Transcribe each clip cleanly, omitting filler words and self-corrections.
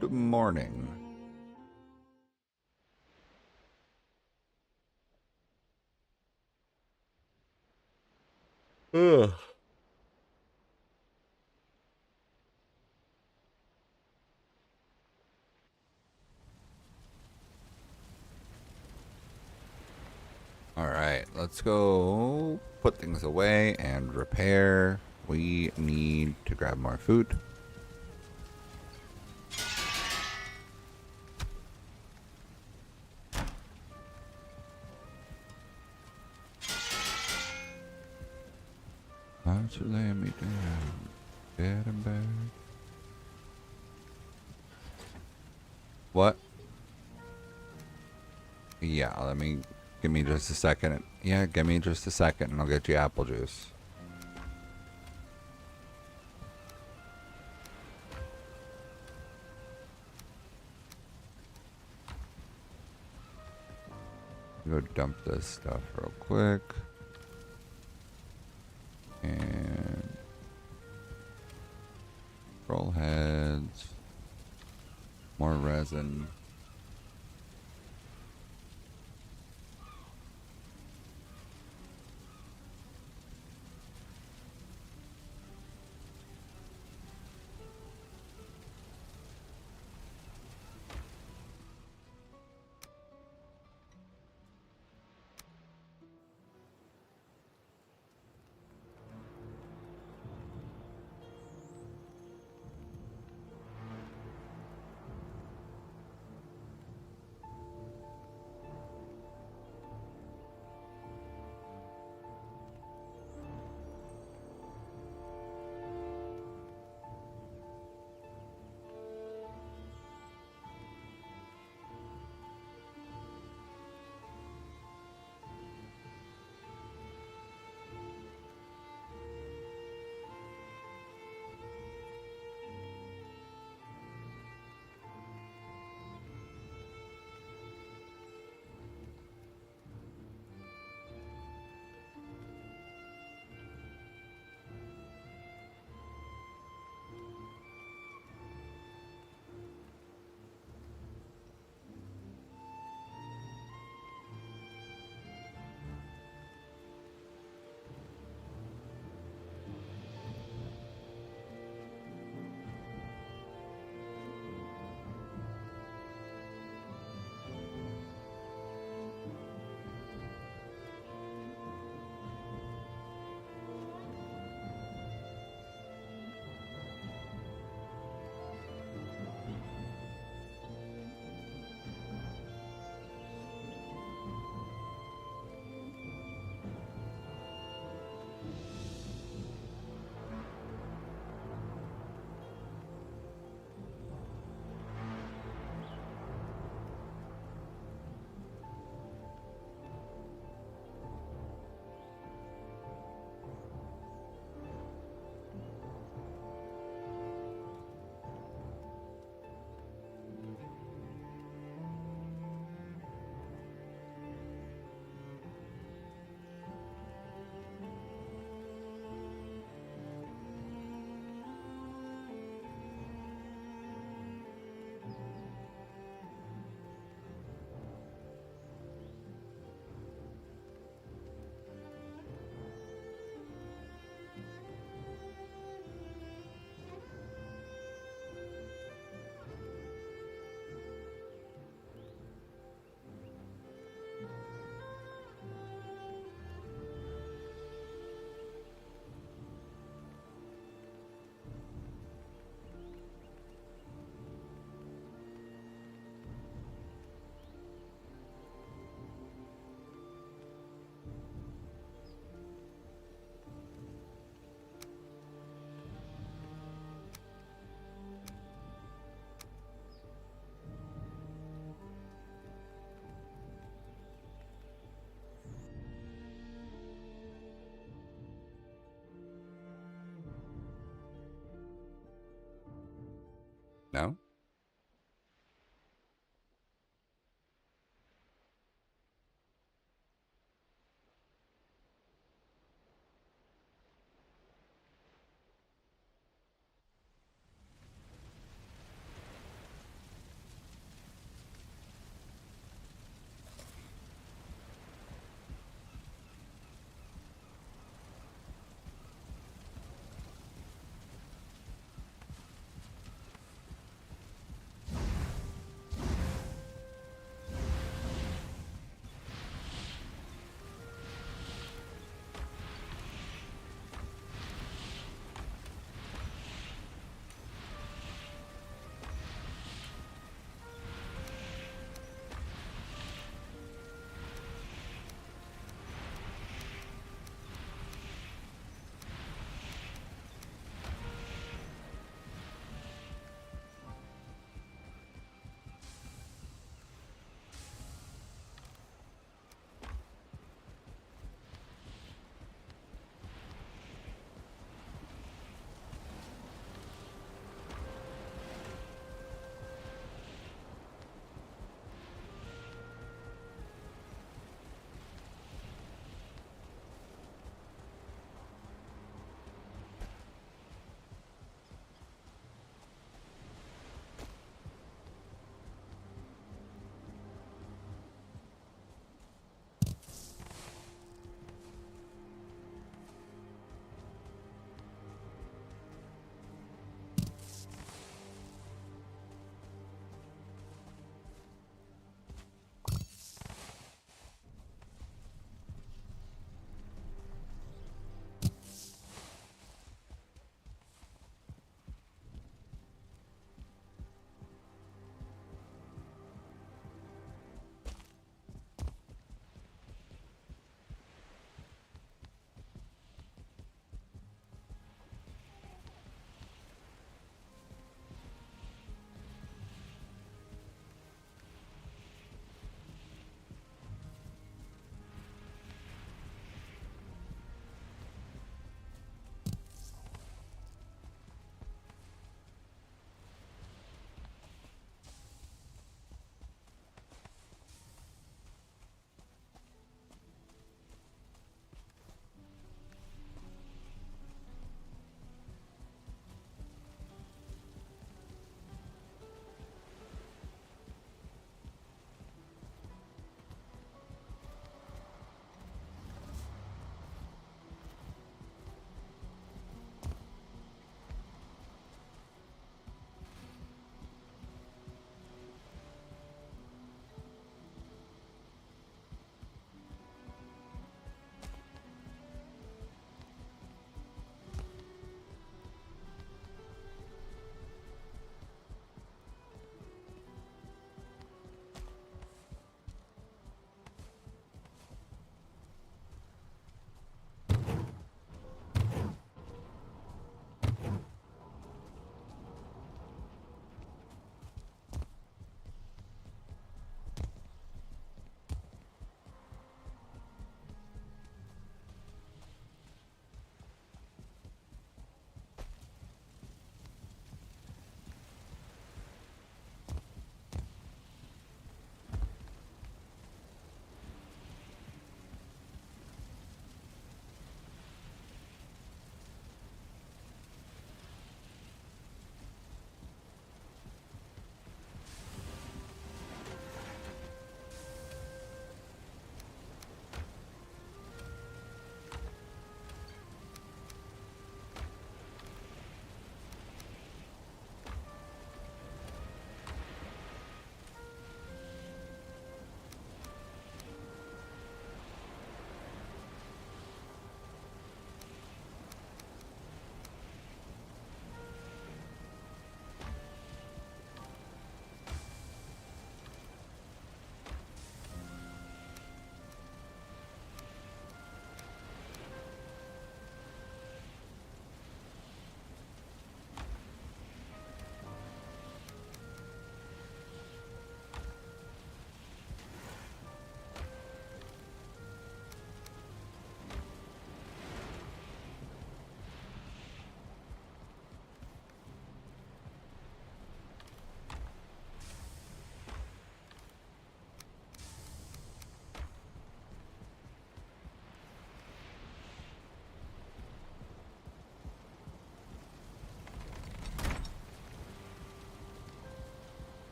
Good morning. Ugh. Alright, let's go put things away and repair. We need to grab more food. Why don't you lay me down? Dead and bad. What? Yeah, give me just a second. Yeah, give me just a second and I'll get you apple juice. Go dump this stuff real quick. And roll heads. More resin. No?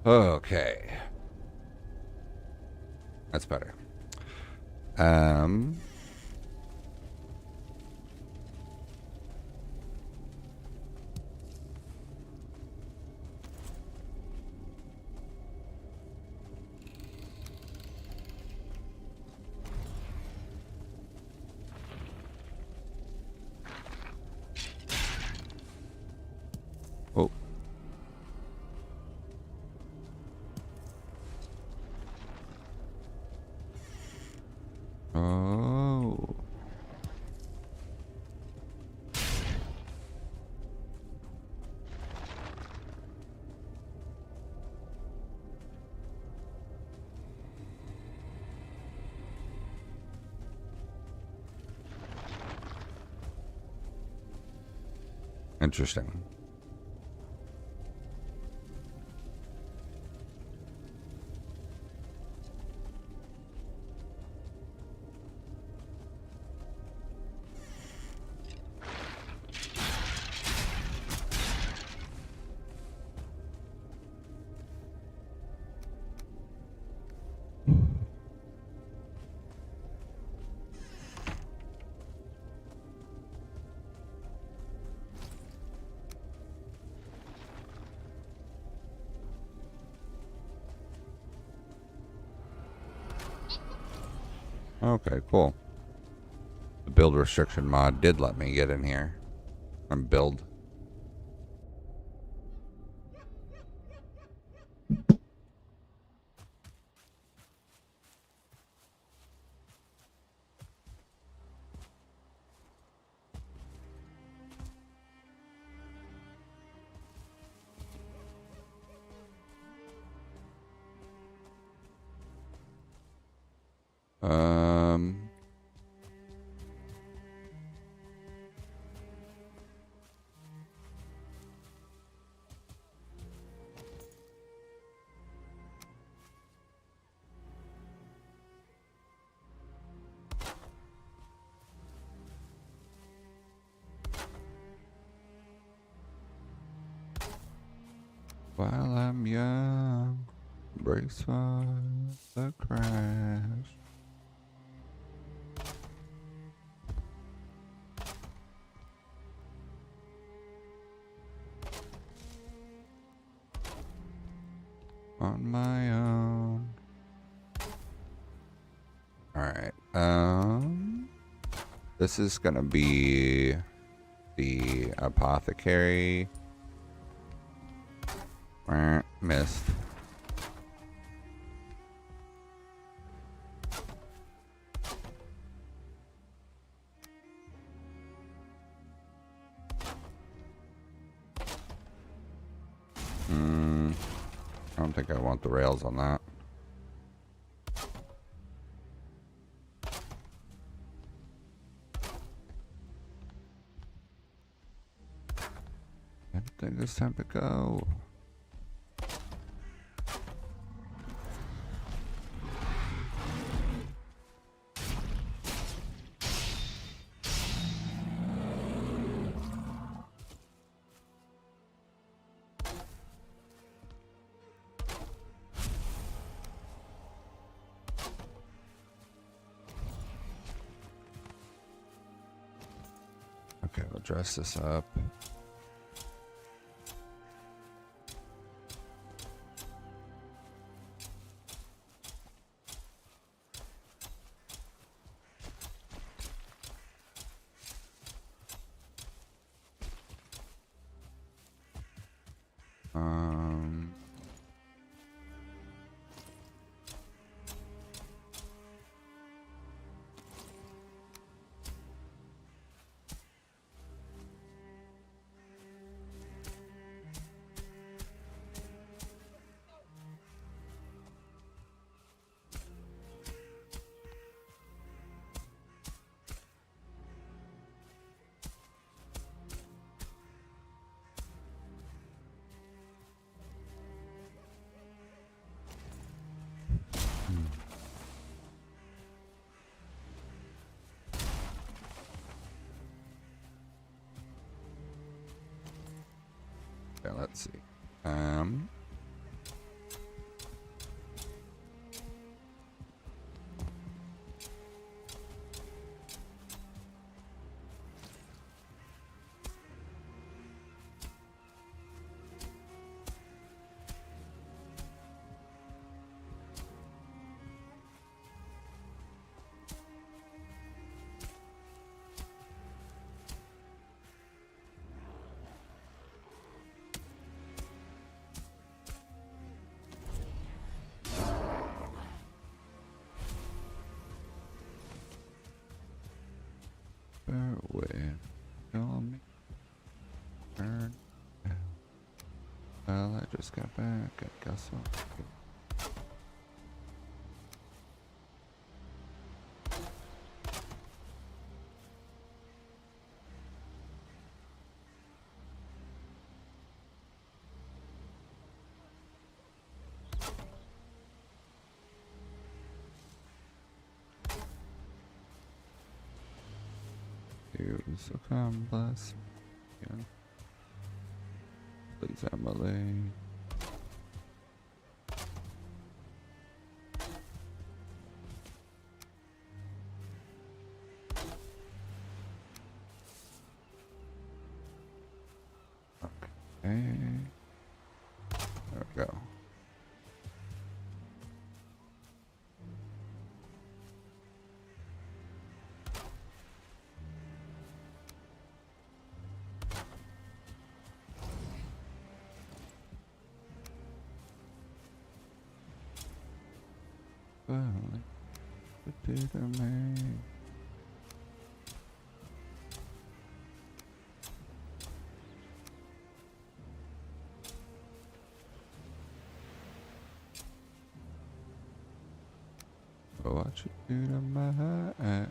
Okay. That's better. Um. Oh. Oh. Interesting. Okay, cool. The build restriction mod did let me get in here and build. Um. While I'm young, brace for the crash. On my own. Alright. This is gonna be the apothecary. Missed. I don't think I want the rails on that. I think it's time to go. Okay, we'll dress this up. Um, okay, let's see. Um, Turn. Well, I just got back. I guess so. Use the compass. Yeah. Please, Emily. Okay. There we go. Well, it did me. What you do to my head?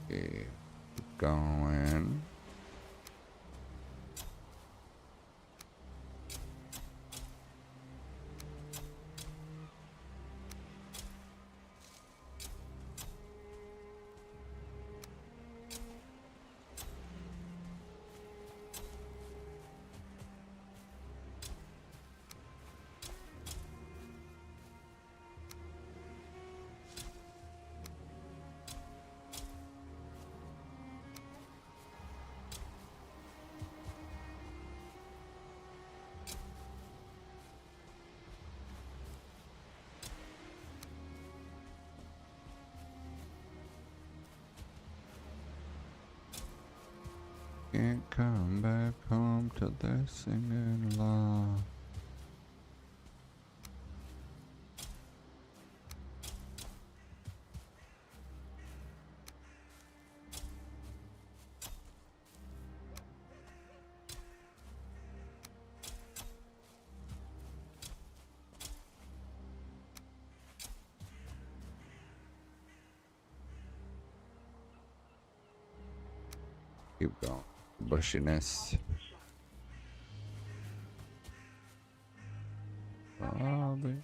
Okay, keep going. Can't come back home till they're singing along. Keep going. Bushiness. Probably.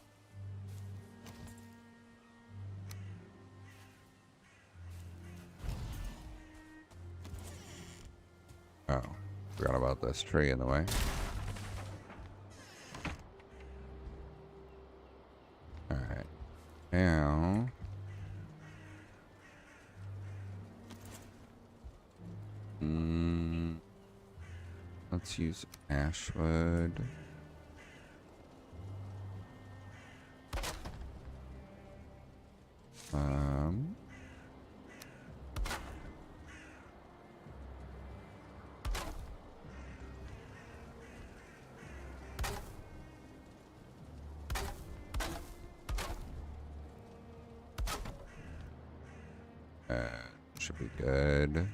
Oh, forgot about this tree in the way. Alright. Now. Let's use ashwood. Should be good.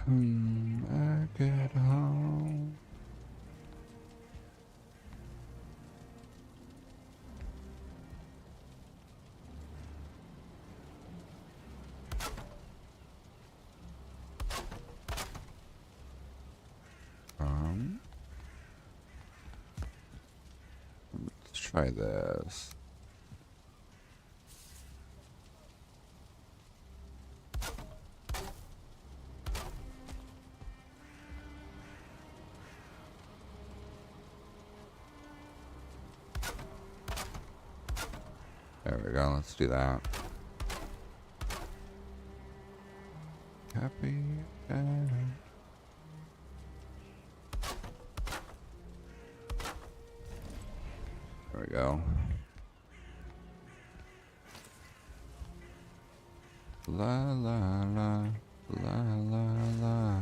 Back at home. Try this. There we go, let's do that. Happy again. There we go. La la la, la la la.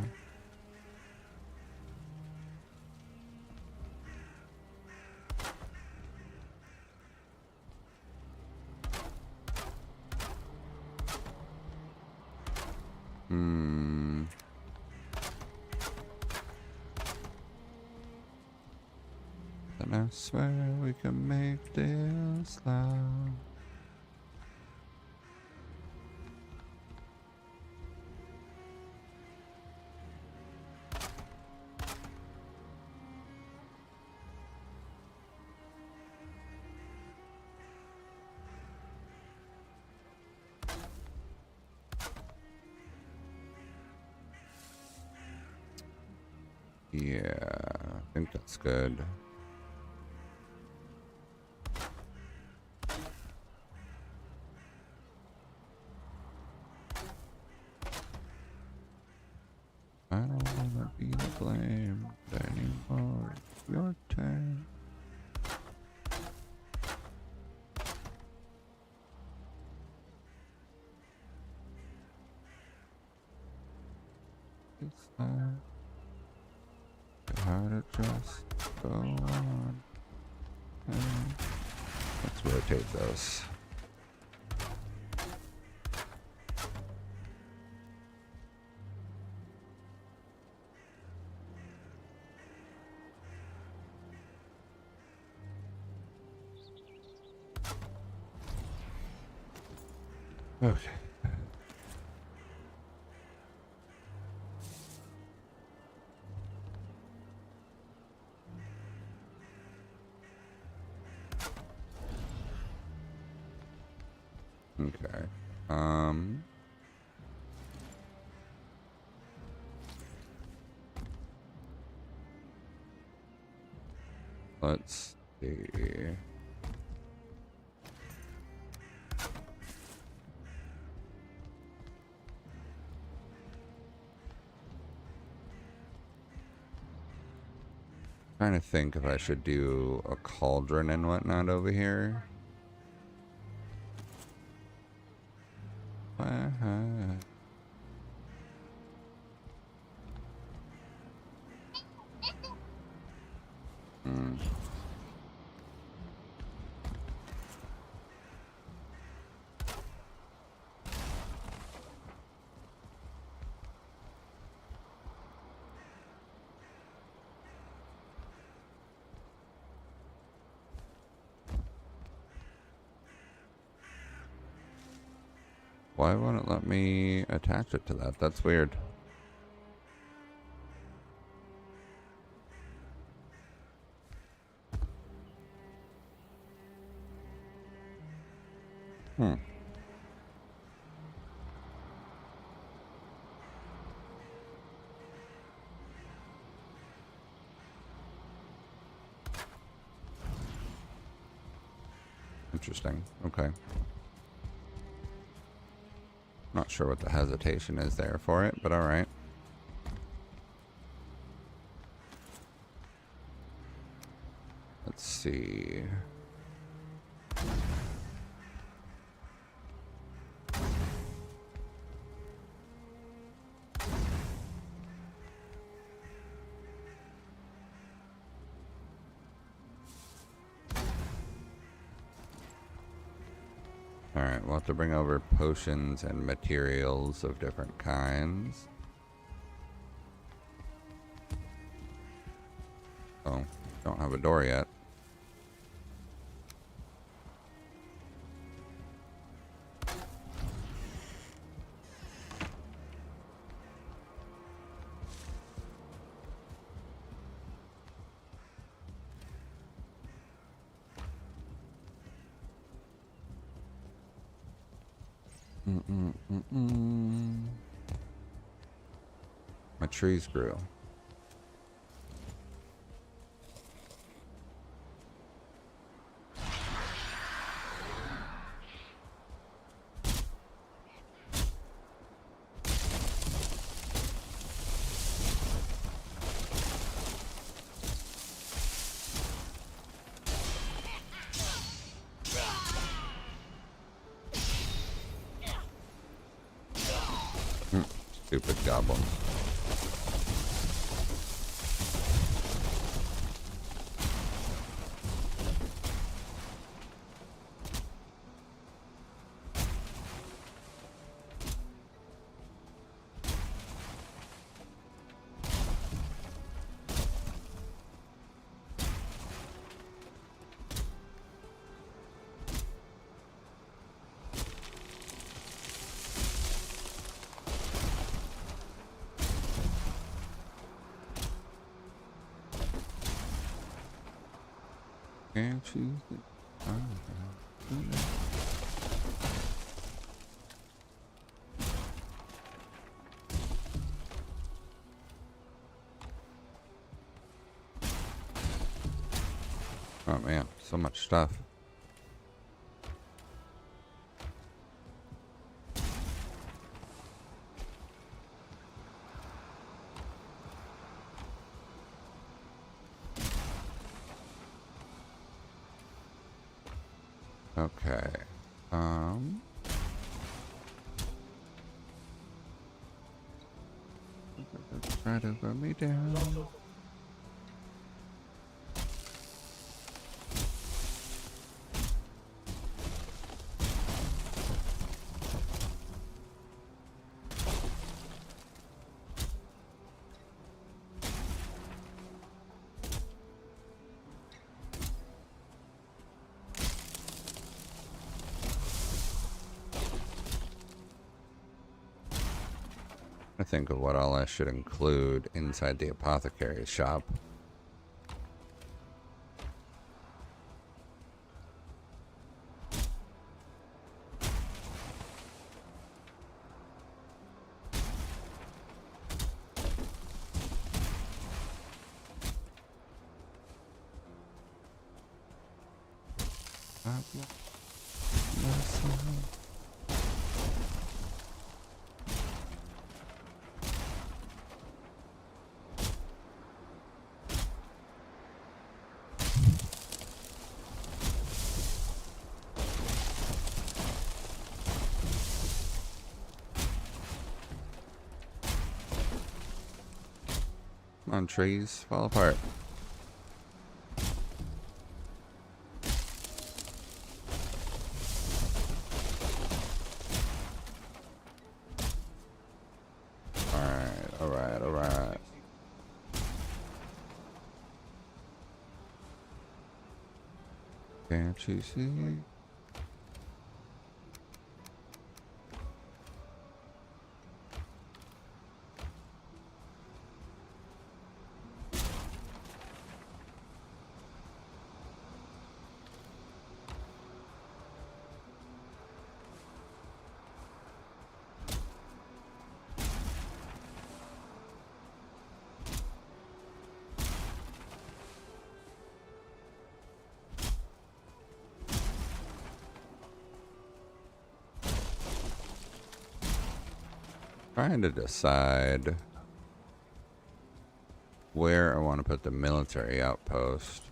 Then I swear we can make this loud. Yeah, I think that's good. I don't wanna be blamed anymore. It's your turn. It's not how to just go on. Let's rotate this. Okay. Okay. Let's see. Trying to think if I should do a cauldron and whatnot over here. Why won't it let me attach it to that? That's weird. Interesting. Okay. Not sure what the hesitation is there for it, but alright. Let's see. Alright, we'll have to bring over potions and materials of different kinds. Oh, don't have a door yet. My trees grew. Stupid goblin. Can't you think oh man, so much stuff. Okay. Try to put me down. I think of what all I should include inside the apothecary's shop. Come on, trees, fall apart. Alright. Can't you see? Trying to decide where I want to put the military outpost.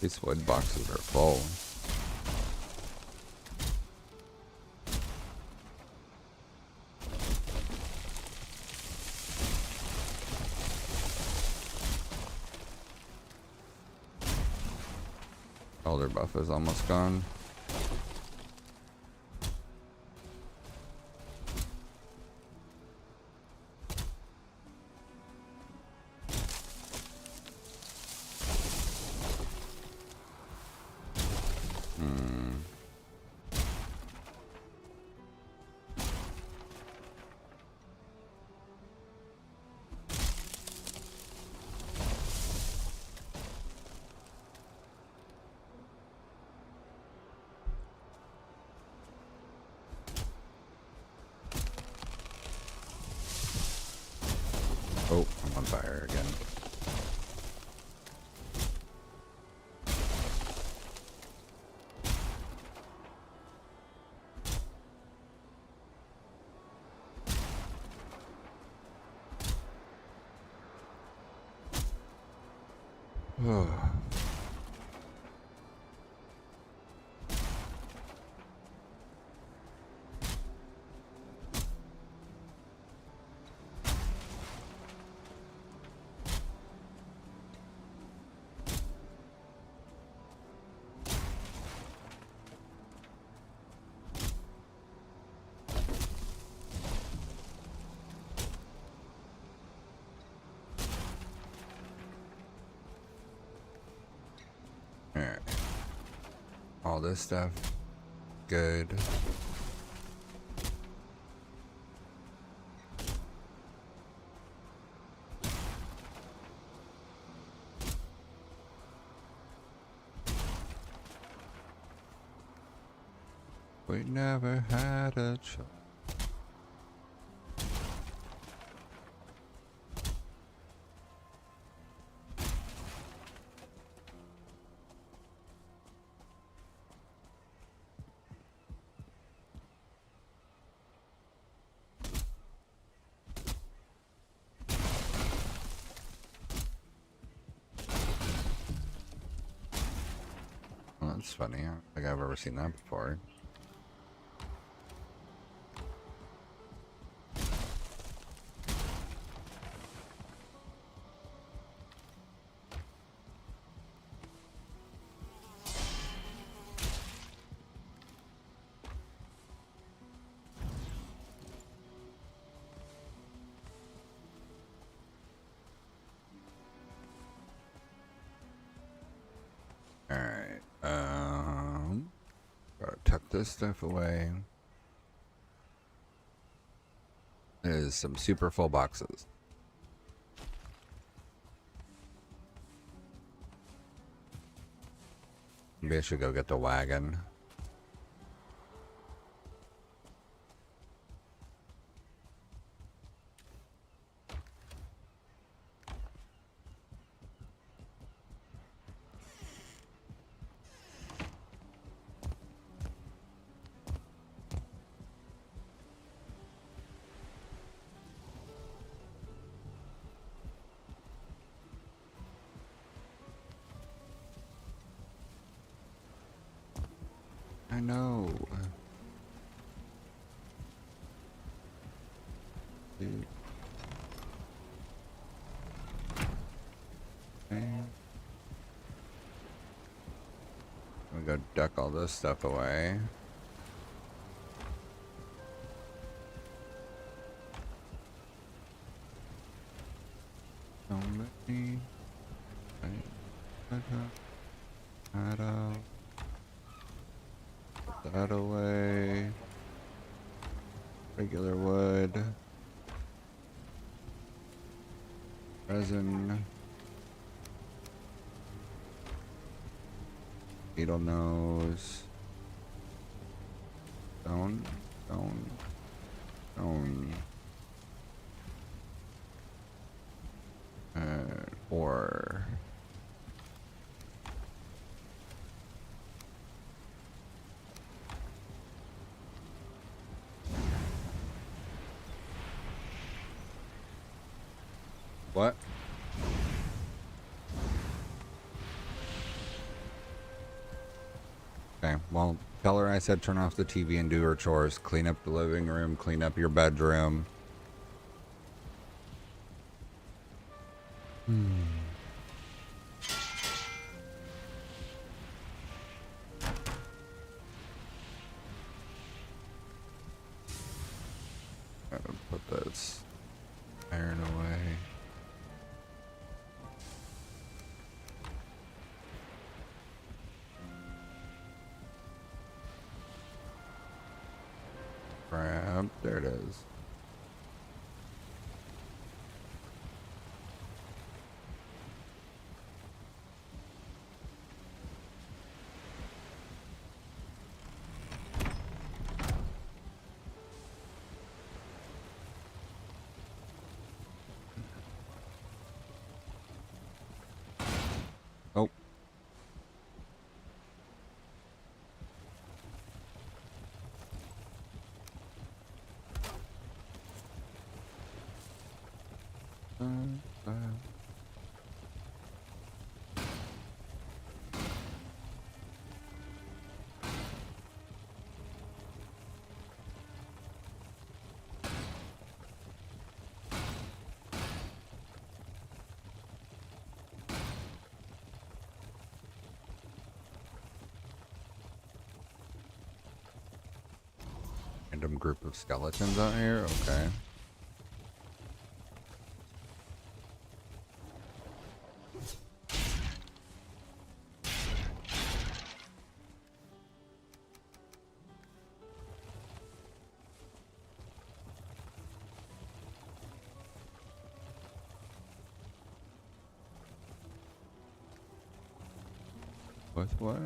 These wood boxes are full. Elder buff is almost gone. fire again. Alright. All this stuff. Good. We never had a choice. Well, that's funny. I don't think I've ever seen that before. Alright, gotta tuck this stuff away. There's some super full boxes. Maybe I should go get the wagon. I know. Dude. Okay. We go duck all this stuff away. Don't let me. Put that away. Regular wood. Resin. Beetle nose. Stone. Stone. Stone. Ore. What? Okay, well, tell her I said turn off the TV and do her chores. Clean up the living room, clean up your bedroom. Gotta put this iron away. Crap, there it is. Random group of skeletons out here? Okay. What?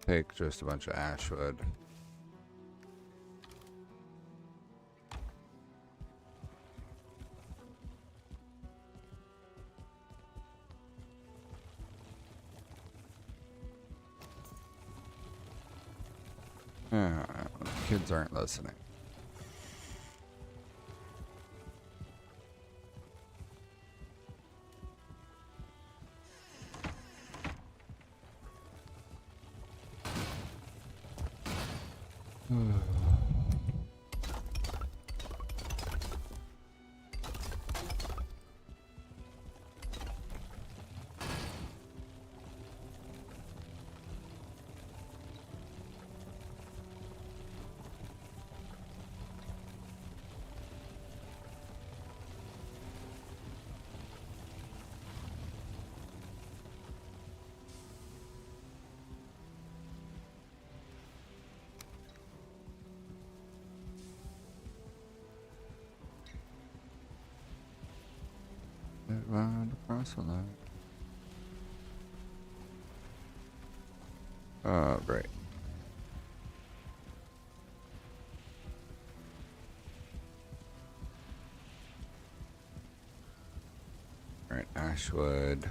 Take just a bunch of ash wood. Kids aren't listening. Round across the line. Oh, great. Alright, ashwood.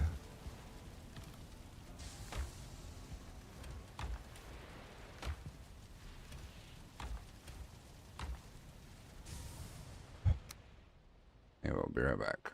Hey, we'll be right back.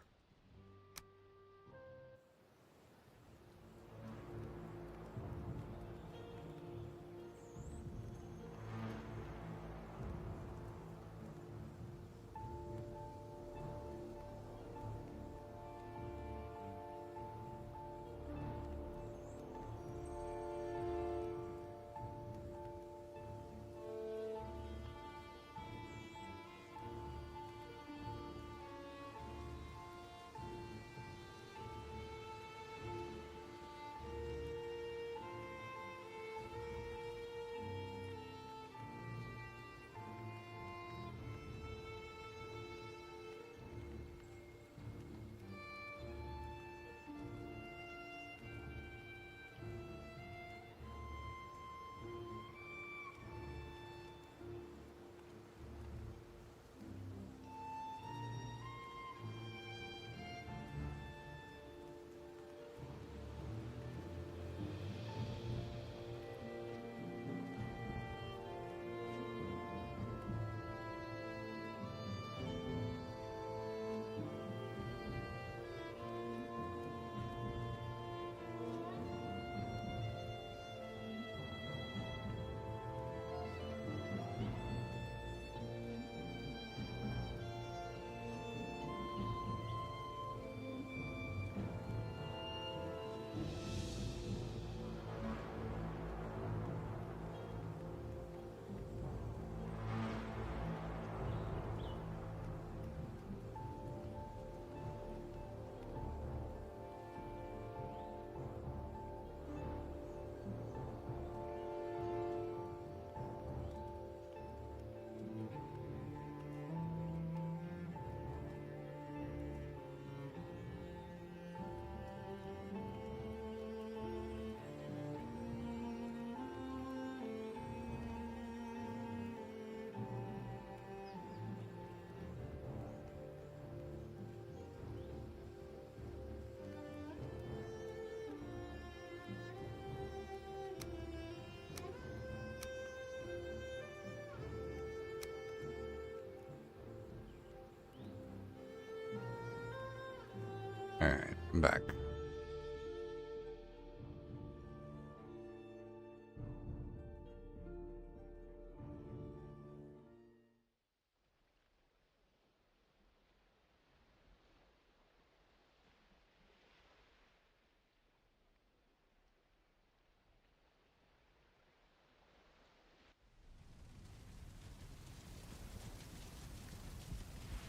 Alright, I'm back.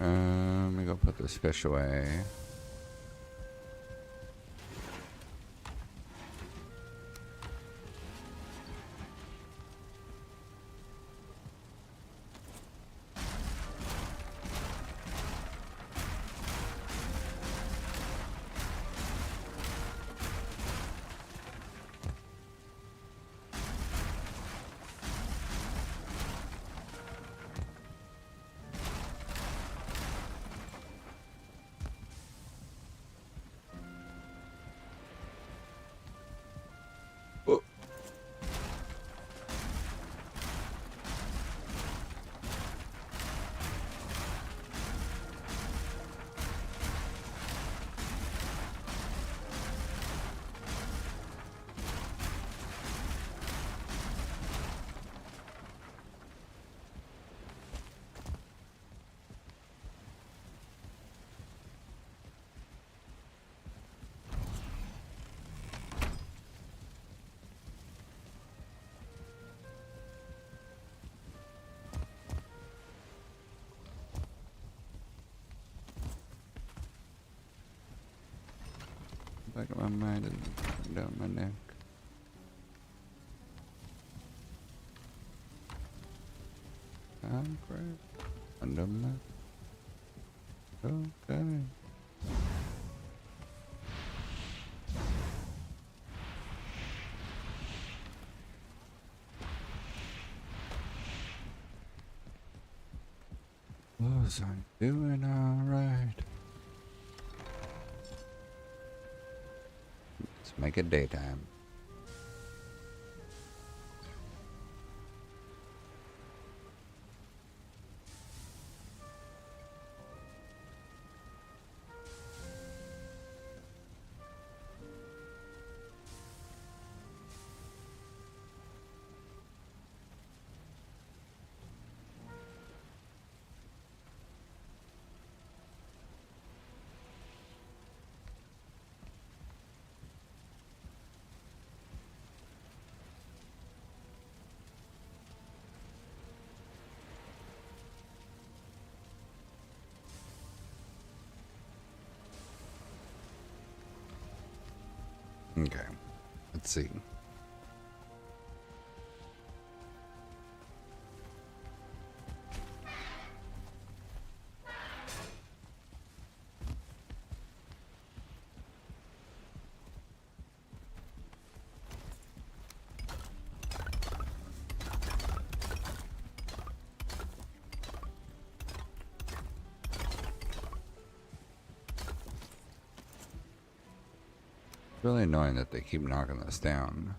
Let me go put this fish away. Oh. Back of my mind and down my neck. I'm crap. Under my. Okay. Was I doing alright? Let's make it daytime. Okay, let's see. Really annoying that they keep knocking this down.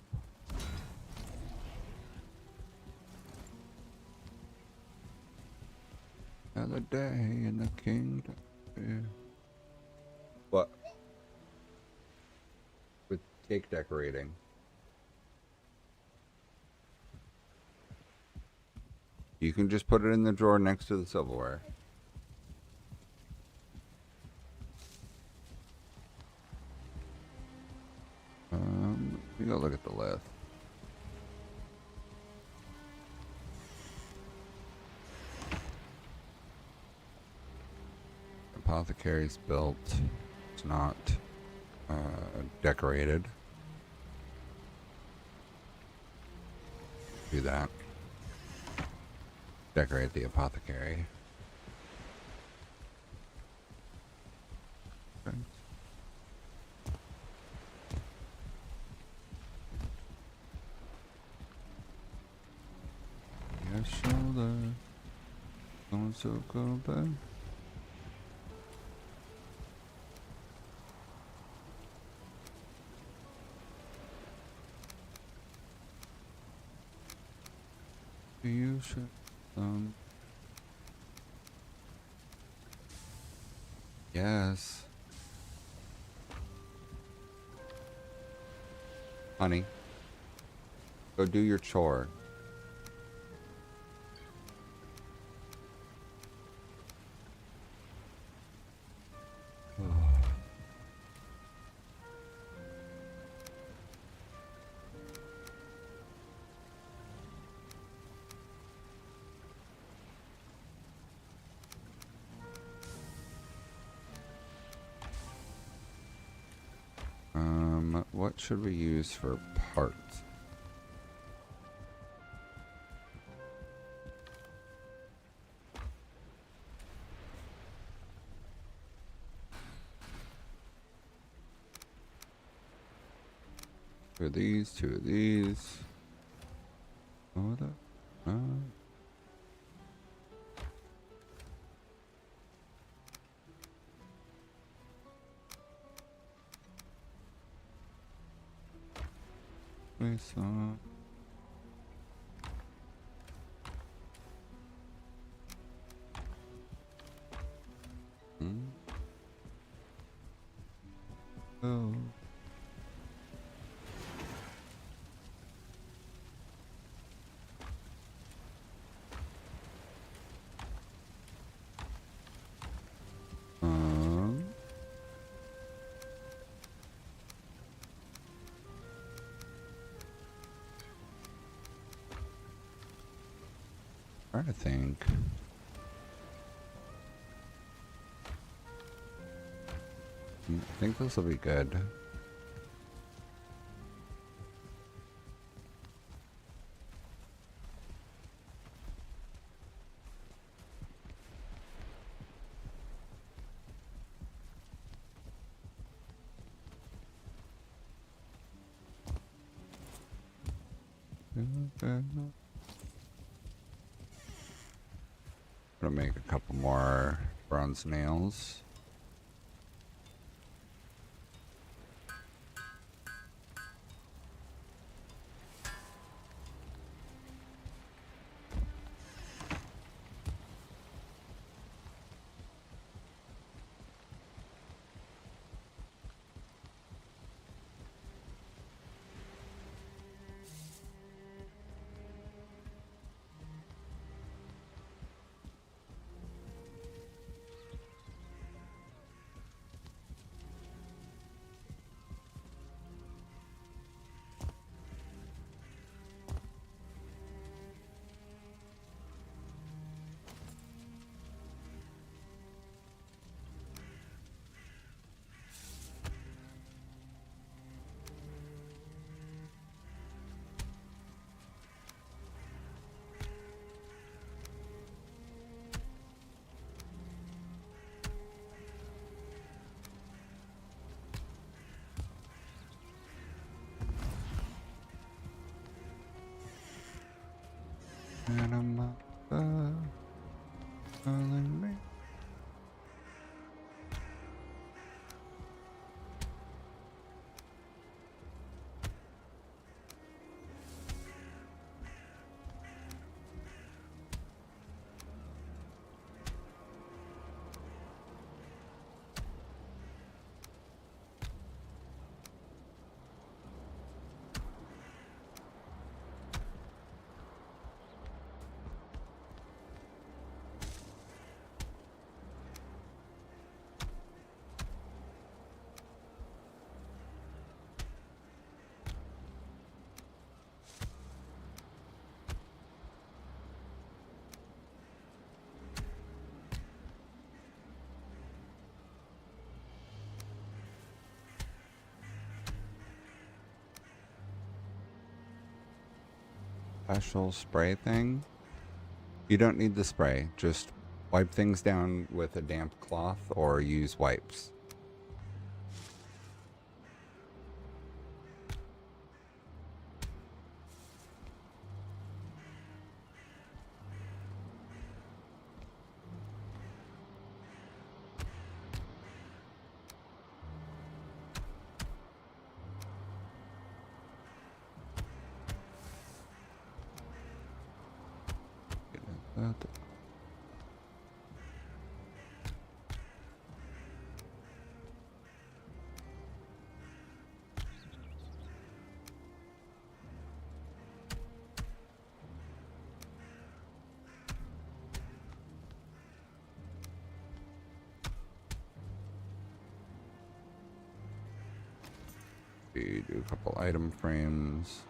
Another day in the kingdom. Yeah. What? With cake decorating. You can just put it in the drawer next to the silverware. We go look at the list. Apothecary's built. It's not decorated. Do that. Decorate the apothecary. Okay. Yes, shoulder. Going so go back. You should. Yes. Honey, go do your chore. What should we use for parts? Two of these, two of these. Oh, the. We saw. Oh. Trying to think. I think this will be good. Gonna make a couple more bronze nails. And I'm calling me. Special spray thing. You don't need the spray. Just wipe things down with a damp cloth or use wipes. We do a couple item frames.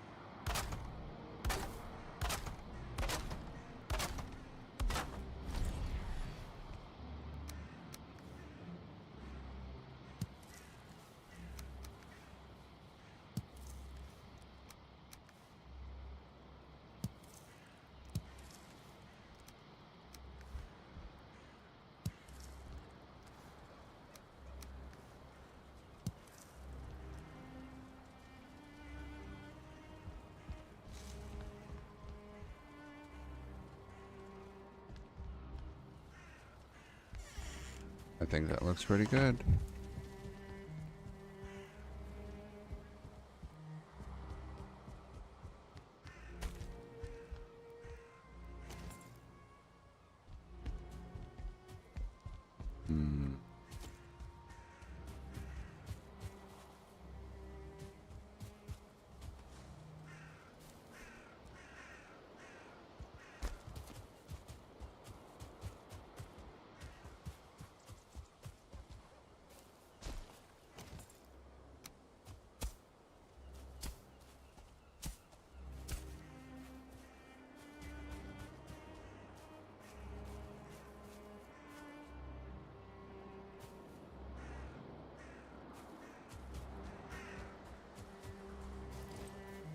I think that looks pretty good.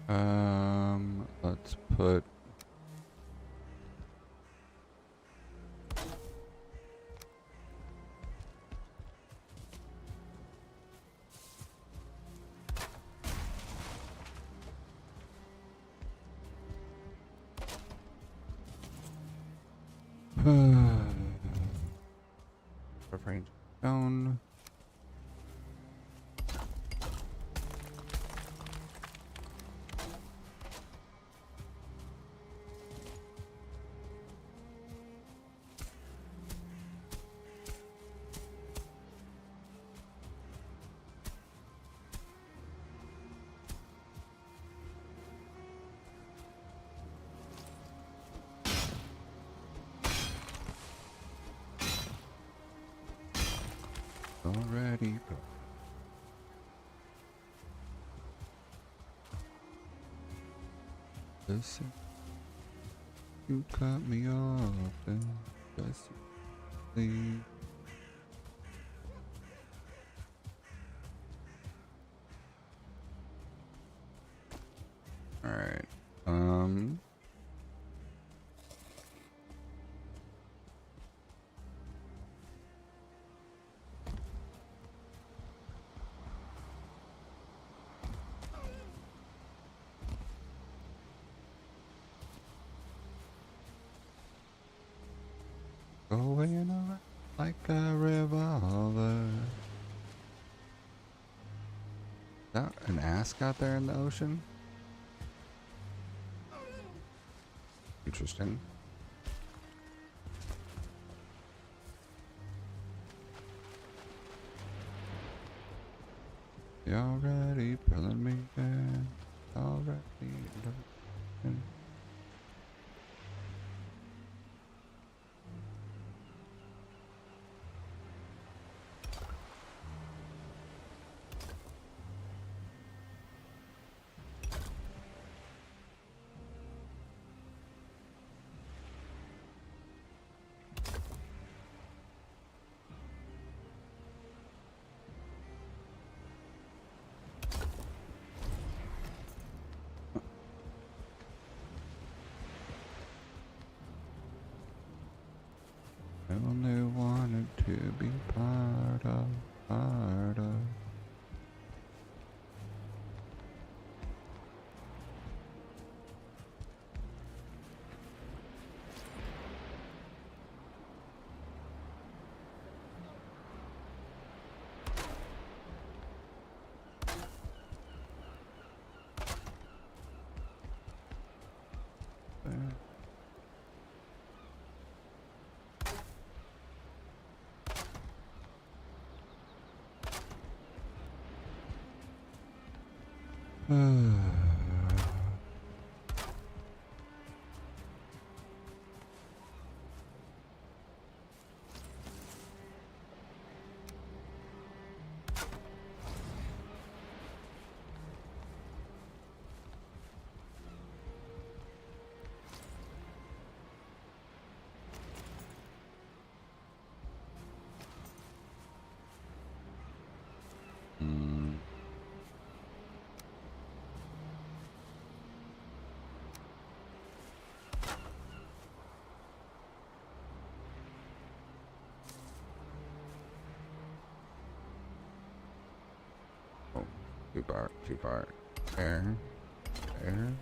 Hmm. Let's put range stone. Already. Listen, you cut me off and just leave. All right. Going around like a revolver. Is that an ask out there in the ocean? Interesting. You already pulling me down. Already. I only wanted to be part of. Too far, too far. There. There.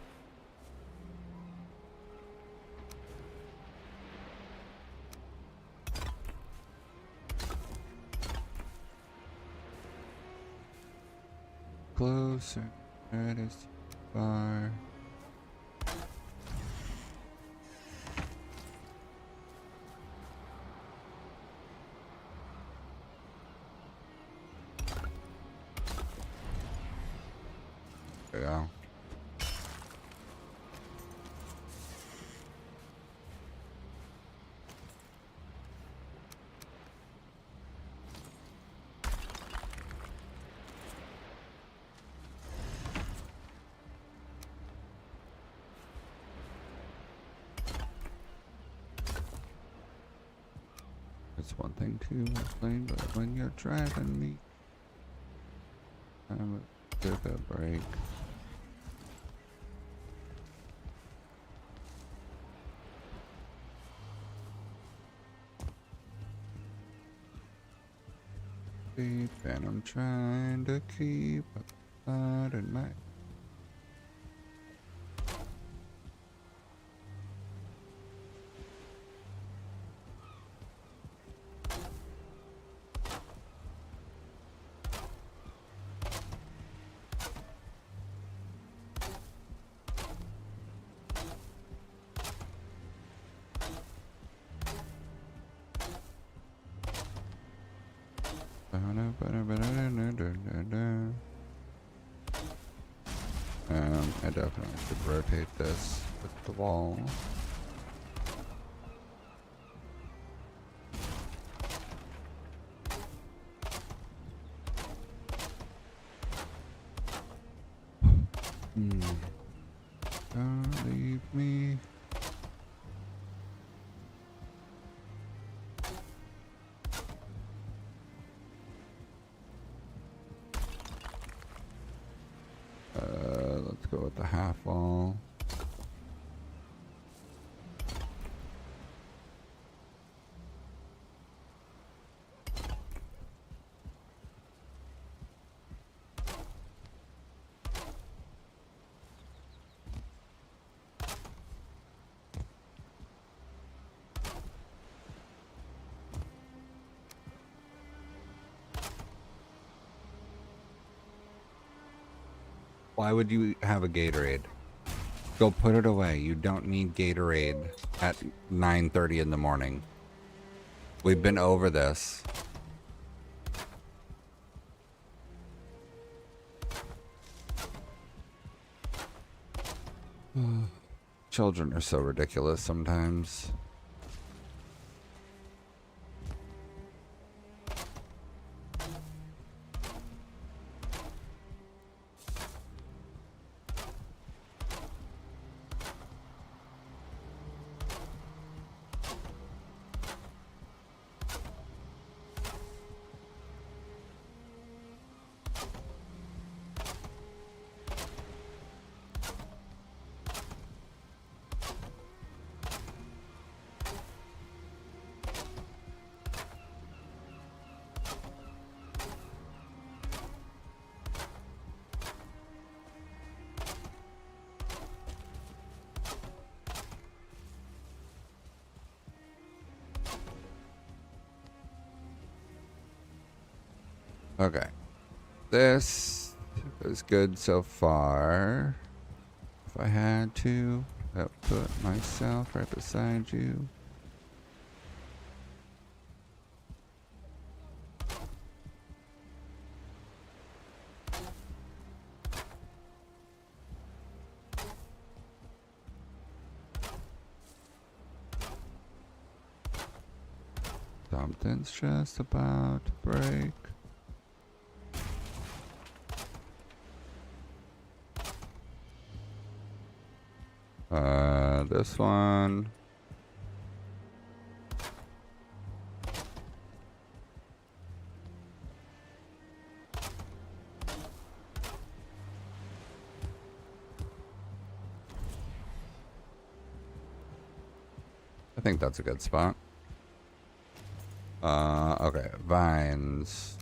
Closer. That is too far. There we go. It's one thing to explain, but when you're driving me, I'm a give a break. And I'm trying to keep up in my. I definitely should rotate this with the wall. Don't leave me. Let's go with the half wall. Why would you have a Gatorade? Go put it away. You don't need Gatorade at 9:30 in the morning. We've been over this. Children are so ridiculous sometimes. Okay. This is good so far. If I had to, I'd put myself right beside you. Something's just about to break. This one. I think that's a good spot. Okay, vines.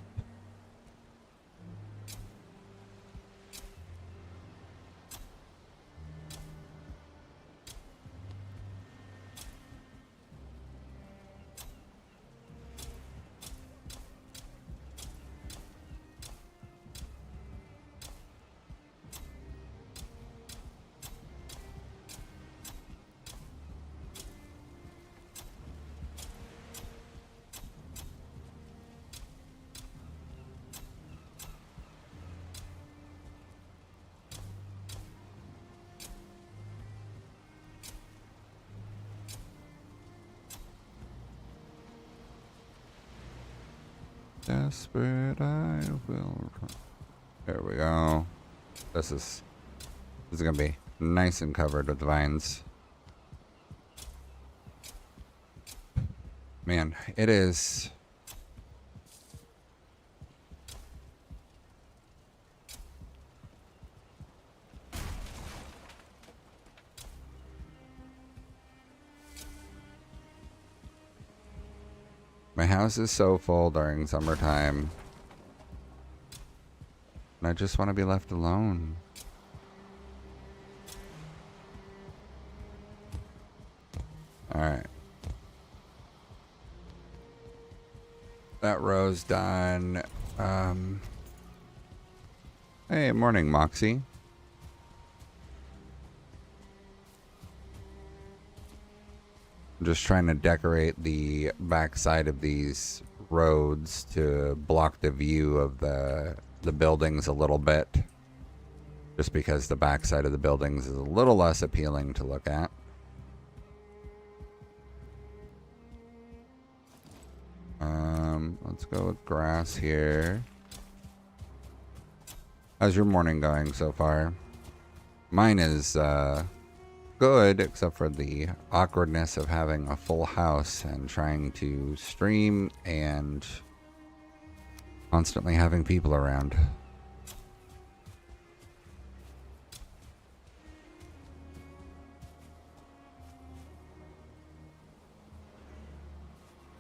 Desperate, I will. There we go. This is gonna be nice and covered with vines. Man, it is. My house is so full during summertime. And I just want to be left alone. Alright. That row's done. Hey, morning, Moxie. I'm just trying to decorate the backside of these roads to block the view of the buildings a little bit. Just because the backside of the buildings is a little less appealing to look at. Let's go with grass here. How's your morning going so far? Mine is good, except for the awkwardness of having a full house and trying to stream and constantly having people around.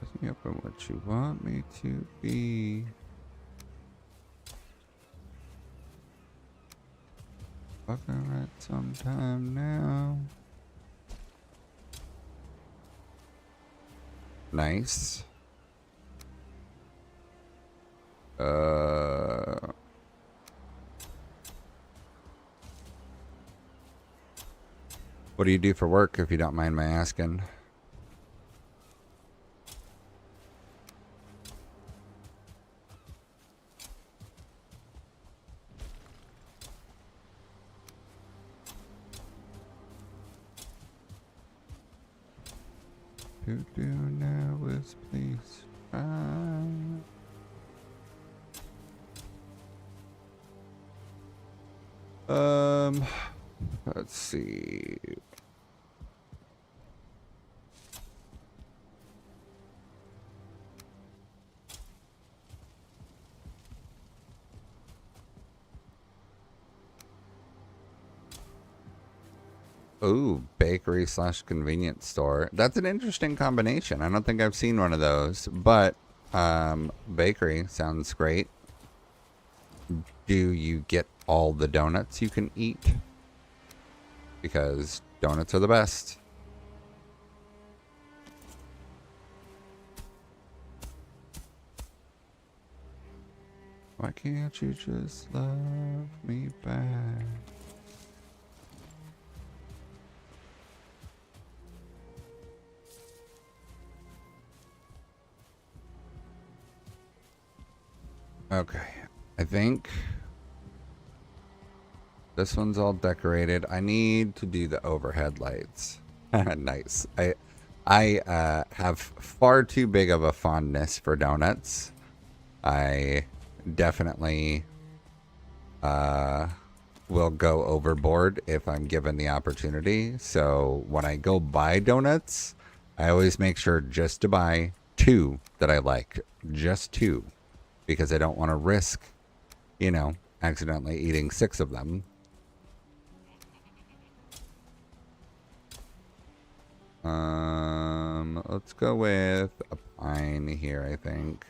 Doesn't yep, but what you want me to be. Fucking right sometime now. Nice. What do you do for work, if you don't mind my asking? To do now is please try. Let's see. Ooh, bakery slash convenience store. That's an interesting combination. I don't think I've seen one of those, but bakery sounds great. Do you get all the donuts you can eat? Because donuts are the best. Why can't you just love me back? Okay, I think this one's all decorated. I need to do the overhead lights. Nice. I have far too big of a fondness for donuts. I definitely will go overboard if I'm given the opportunity. So when I go buy donuts, I always make sure just to buy 2 that I like. Just 2. Because I don't want to risk, you know, accidentally eating 6 of them. Let's go with a pine here, I think.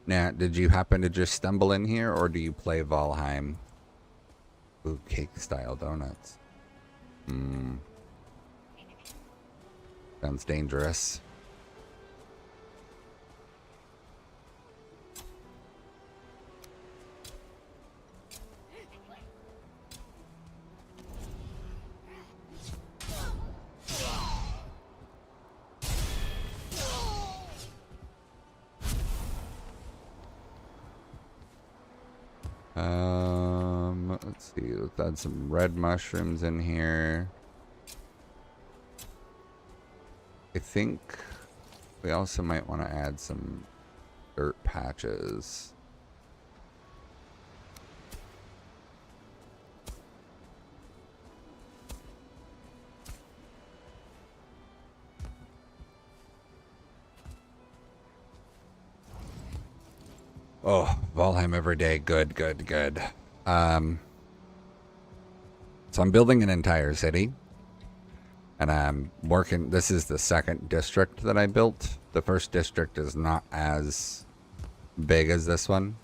Now, did you happen to just stumble in here, or do you play Valheim? Ooh, cake-style donuts. Sounds dangerous. see, let's add some red mushrooms in here. I think we also might want to add some dirt patches. Oh, Valheim every day. Good, good, good. So I'm building an entire city. And I'm working... This is the second district that I built. The first district is not as big as this one.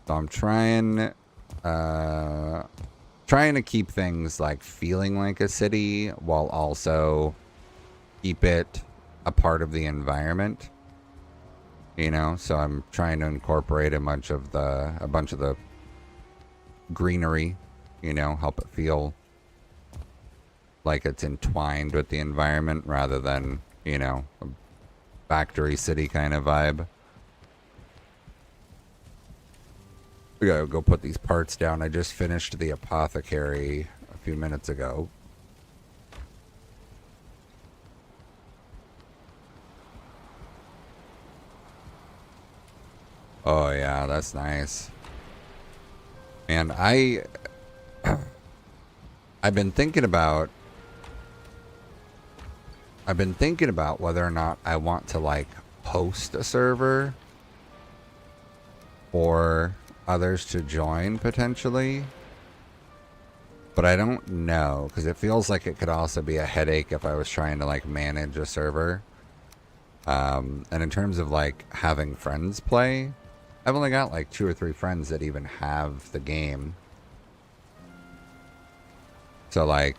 So I'm trying to keep things like feeling like a city while also keep it a part of the environment. You know, so I'm trying to incorporate a bunch of the greenery, you know, help it feel like it's entwined with the environment rather than, you know, a factory city kind of vibe. We gotta go put these parts down. I just finished the apothecary a few minutes ago. Oh yeah, that's nice. And I've been thinking about whether or not I want to like host a server for others to join potentially. But I don't know, because it feels like it could also be a headache if I was trying to like manage a server. And in terms of like having friends play, I've only got like 2 or 3 friends that even have the game. So like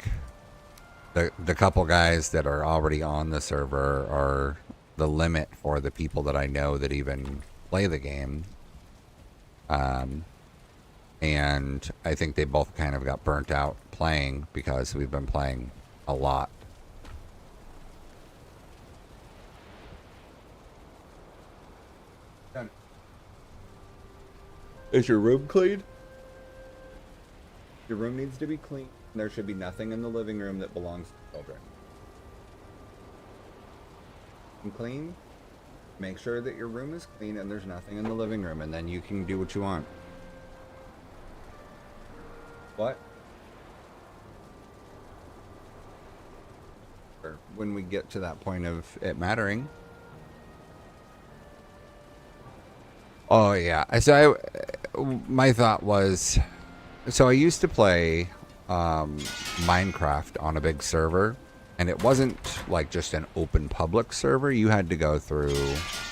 the couple guys that are already on the server are the limit for the people that I know that even play the game. And I think they both kind of got burnt out playing because we've been playing a lot. Done. Is your room clean? Your room needs to be clean. There should be nothing in the living room that belongs to children. And clean? Make sure that your room is clean and there's nothing in the living room, and then you can do what you want. What? Or when we get to that point of it mattering. Oh yeah. My thought was, so I used to play Minecraft on a big server, and it wasn't like just an open public server. You had to go through,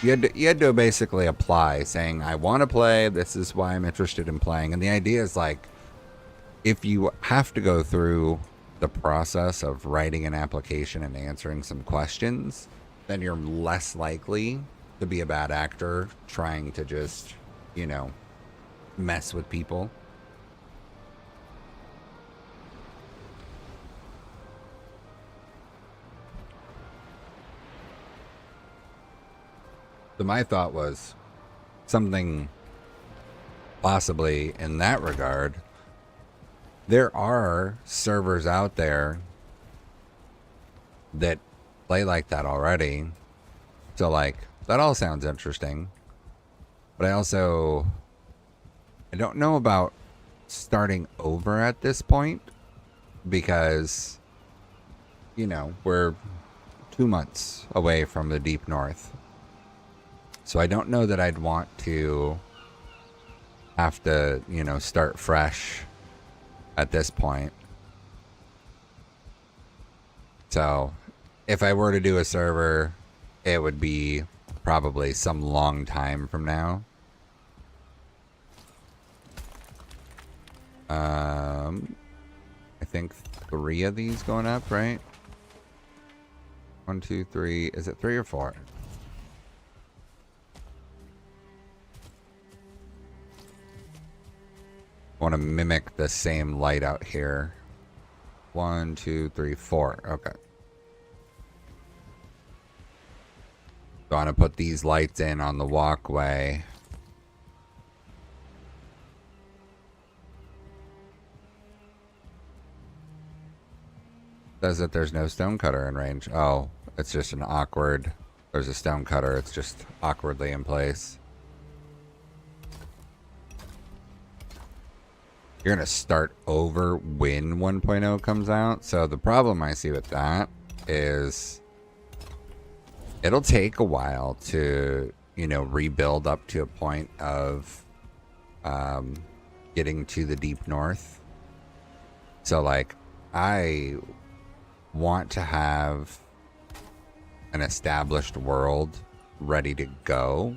you had to basically apply saying, I want to play, this is why I'm interested in playing. And the idea is like, if you have to go through the process of writing an application and answering some questions, then you're less likely to be a bad actor trying to just, you know, mess with people. So my thought was something possibly in that regard. There are servers out there that play like that already. So like, that all sounds interesting. But I don't know about starting over at this point, because, you know, we're 2 months away from the Deepnorth. So I don't know that I'd want to have to, you know, start fresh at this point. So if I were to do a server, it would be probably some long time from now. I think 3 of these going up, right? 1, 2, 3. Is it 3 or 4? Want to mimic the same light out here. 1, 2, 3, 4. Okay. So I want to put these lights in on the walkway. Says that there's no stonecutter in range. Oh, it's just an awkward... There's a stonecutter. It's just awkwardly in place. You're going to start over when 1.0 comes out. So the problem I see with that is it'll take a while to, you know, rebuild up to a point of getting to the deep north. So, like, I want to have an established world ready to go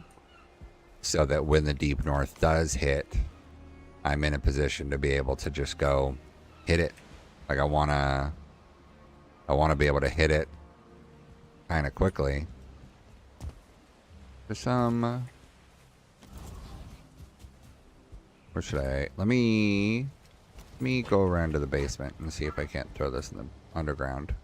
so that when the deep north does hit, I'm in a position to be able to just go hit it. Like, I want to be able to hit it kind of quickly. There's some... Where should I... Let me go around to the basement and see if I can't throw this in the underground.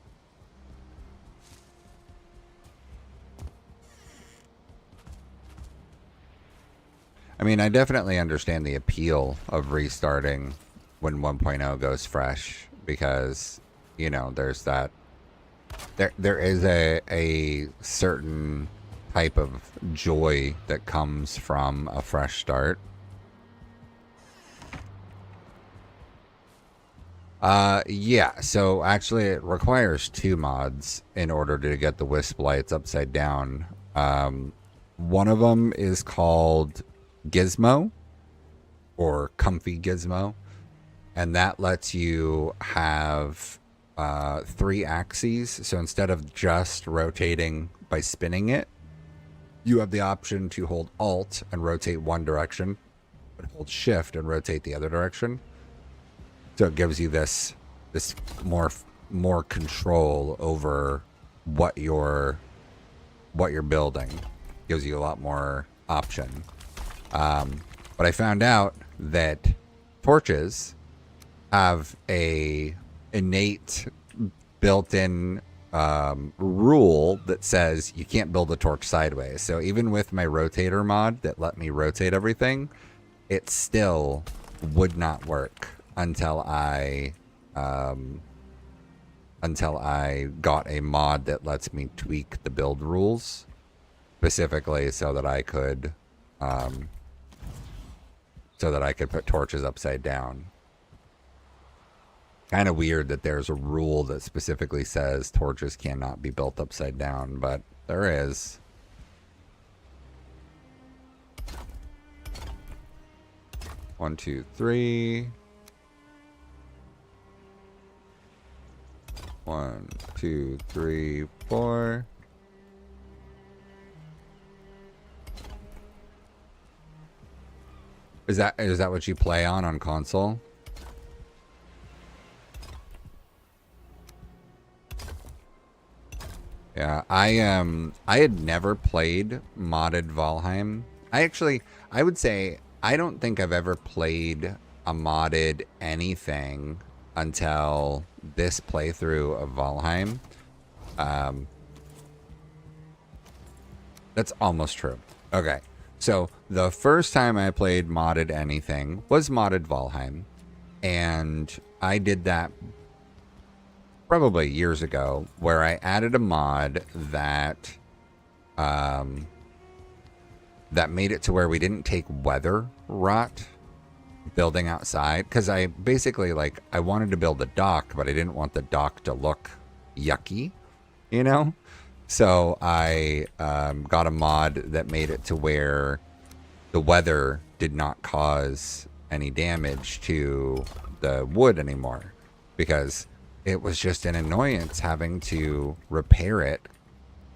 I mean, I definitely understand the appeal of restarting when 1.0 goes fresh because, you know, there's that... There is a certain type of joy that comes from a fresh start. Yeah, so actually it requires 2 mods in order to get the wisp lights upside down. One of them is called Gizmo, or Comfy Gizmo, and that lets you have 3 axes. So instead of just rotating by spinning it, you have the option to hold Alt and rotate one direction, but hold Shift and rotate the other direction. So it gives you this more control over what you're building. Gives you a lot more option. But I found out that torches have a innate built-in rule that says you can't build a torch sideways. So even with my rotator mod that let me rotate everything, it still would not work until I got a mod that lets me tweak the build rules specifically so that I could put torches upside down. Kind of weird that there's a rule that specifically says torches cannot be built upside down, but there is. One, two, three. 1, 2, 3, 4. Is that what you play on console? Yeah, I had never played modded Valheim. I would say I don't think I've ever played a modded anything until this playthrough of Valheim. That's almost true. Okay, so the first time I played modded anything was modded Valheim, and I did that probably years ago, where I added a mod that made it to where we didn't take weather rot building outside, because I basically, like, I wanted to build a dock, but I didn't want the dock to look yucky, you know? So I got a mod that made it to where the weather did not cause any damage to the wood anymore, because it was just an annoyance having to repair it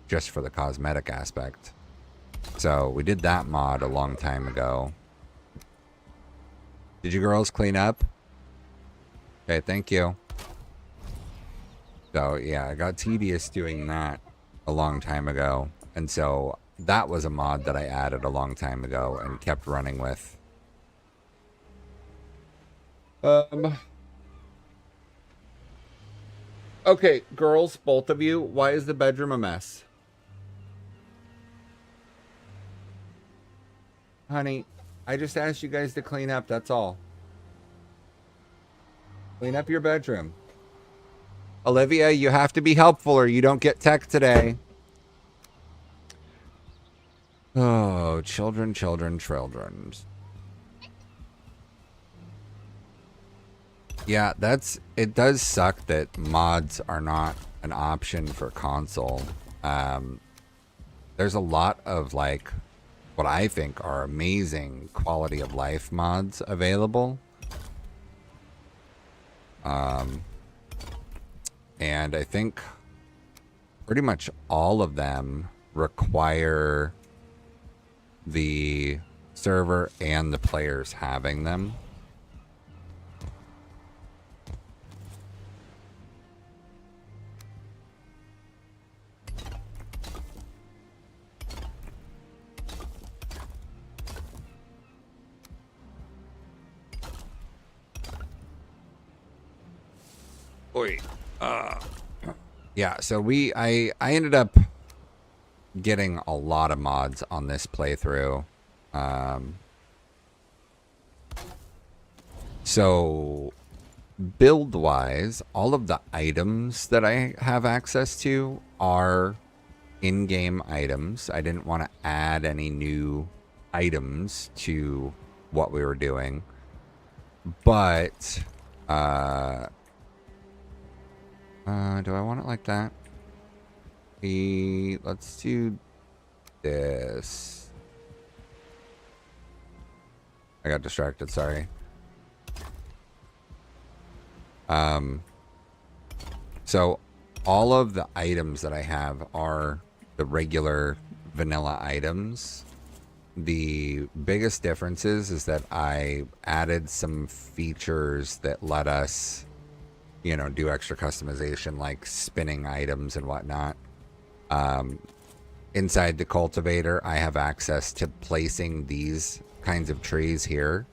just for the cosmetic aspect. So we did that mod a long time ago. Did you girls clean up? Okay, thank you. So yeah, it got tedious doing that a long time ago. And so that was a mod that I added a long time ago and kept running with. Okay, girls, both of you, why is the bedroom a mess? Honey, I just asked you guys to clean up, that's all. Clean up your bedroom. Olivia, you have to be helpful or you don't get tech today. Oh, children, children, children. Yeah, it does suck that mods are not an option for console. There's a lot of like what I think are amazing quality of life mods available. And I think pretty much all of them require the server and the players having them. Oi. Yeah, so I ended up getting a lot of mods on this playthrough. So build-wise, all of the items that I have access to are in-game items. I didn't want to add any new items to what we were doing. But do I want it like that? Let's do this. I got distracted, sorry. So all of the items that I have are the regular vanilla items. The biggest differences is that I added some features that let us, you know, do extra customization like spinning items and whatnot. Inside the cultivator, I have access to placing these kinds of trees here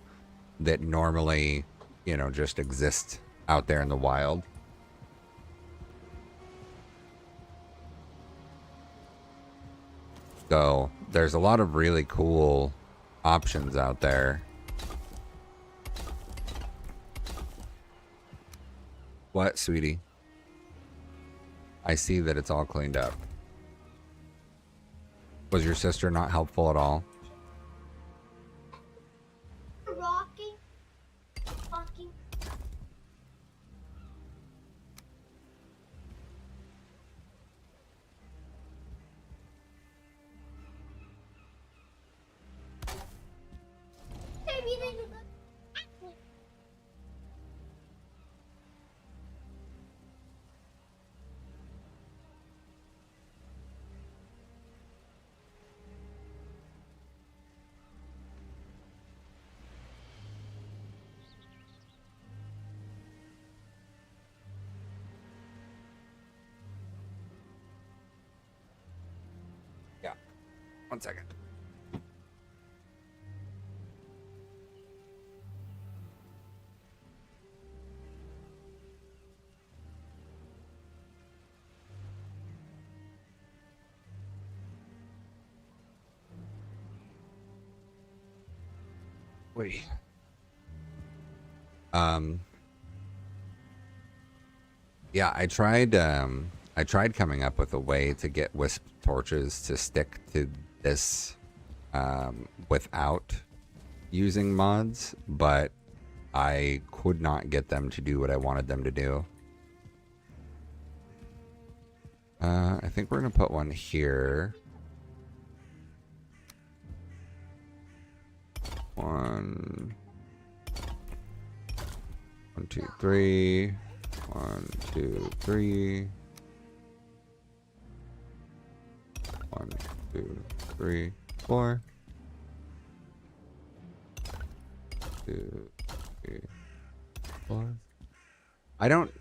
that normally, you know, just exist out there in the wild. So there's a lot of really cool options out there. What, sweetie? I see that it's all cleaned up. Was your sister not helpful at all? Rocking. Rocking. Yeah. 1 second. Wait. Yeah, I tried coming up with a way to get wisp torches to stick to this without using mods, but I could not get them to do what I wanted them to do. I think we're gonna put one here. One, 2, 3. 1, 2, 3. 1, 2, 3, 4. 2, 3, 4. I don't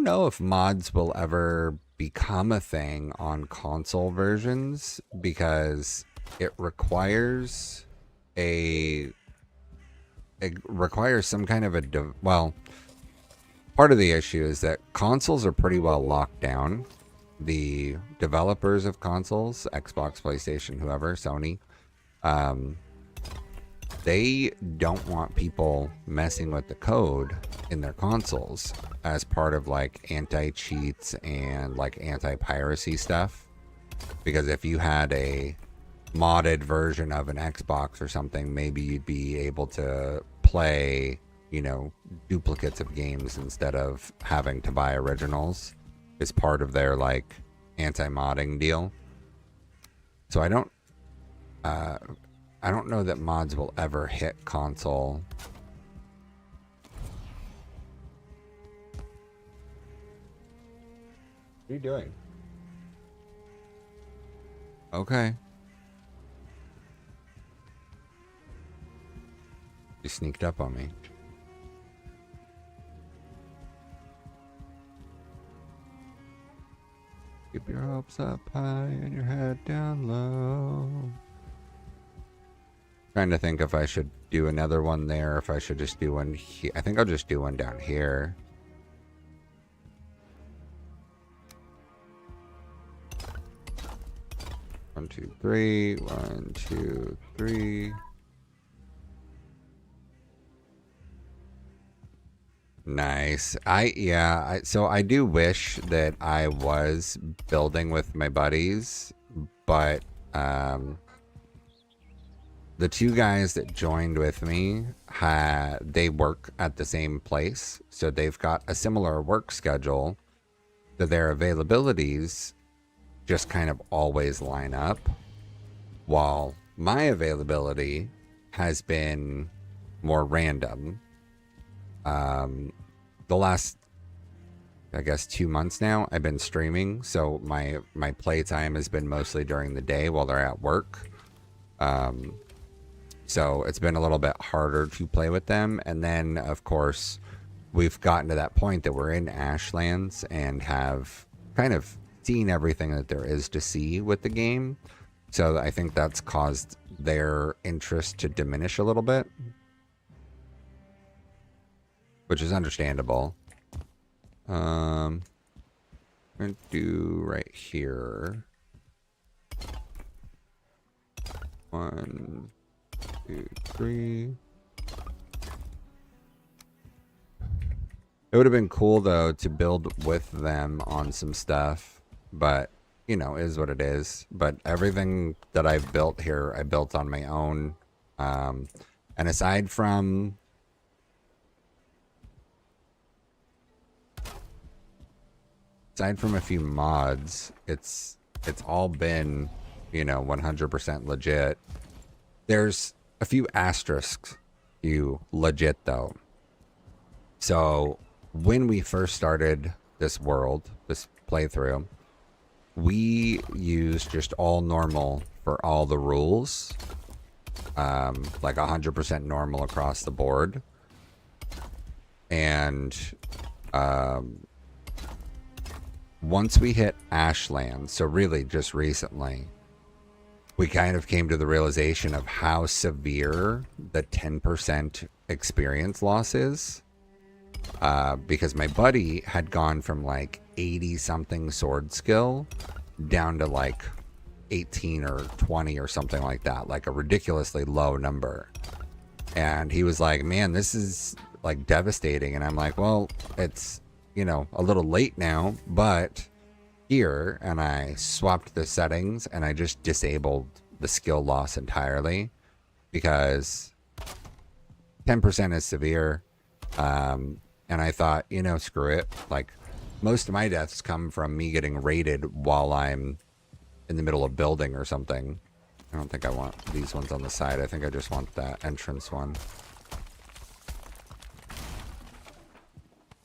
know if mods will ever become a thing on console versions because it requires some kind of well, part of the issue is that consoles are pretty well locked down. The developers of consoles, Xbox, PlayStation, whoever, Sony, they don't want people messing with the code in their consoles as part of like anti-cheats and like anti-piracy stuff. Because if you had a modded version of an Xbox or something, maybe you'd be able to play, you know, duplicates of games instead of having to buy originals as part of their like anti-modding deal. So I don't know that mods will ever hit console. What are you doing? Okay. You sneaked up on me. Keep your hopes up high and your head down low. Trying to think if I should do another one there, if I should just do one here. I think I'll just do one down here. One, two, three. 1, 2, 3. Nice. So I do wish that I was building with my buddies, but the two guys that joined with me they work at the same place, so they've got a similar work schedule, that their availabilities just kind of always line up, while my availability has been more random. The last, I guess, 2 months now, I've been streaming, so my playtime has been mostly during the day while they're at work. So it's been a little bit harder to play with them. And then, of course, we've gotten to that point that we're in Ashlands and have kind of seen everything that there is to see with the game. So I think that's caused their interest to diminish a little bit, which is understandable. I'm gonna do right here. 1, 2, 3. It would have been cool though to build with them on some stuff, but you know, is what it is. But everything that I've built here, I built on my own. And aside from a few mods, it's all been, you know, 100% legit. There's a few asterisks, legit though. So when we first started this playthrough, we used just all normal for all the rules, like 100% normal across the board. And once we hit Ashland, so really just recently, we kind of came to the realization of how severe the 10% experience loss is. Because my buddy had gone from like 80 something sword skill down to like 18 or 20 or something like that, like a ridiculously low number. And he was like, man, this is like devastating. And I'm like, well, it's, you know, a little late now, but here. And I swapped the settings and I just disabled the skill loss entirely, because 10% is severe. And I thought, you know, screw it. Like, most of my deaths come from me getting raided while I'm in the middle of building or something. I don't think I want these ones on the side. I think I just want that entrance one.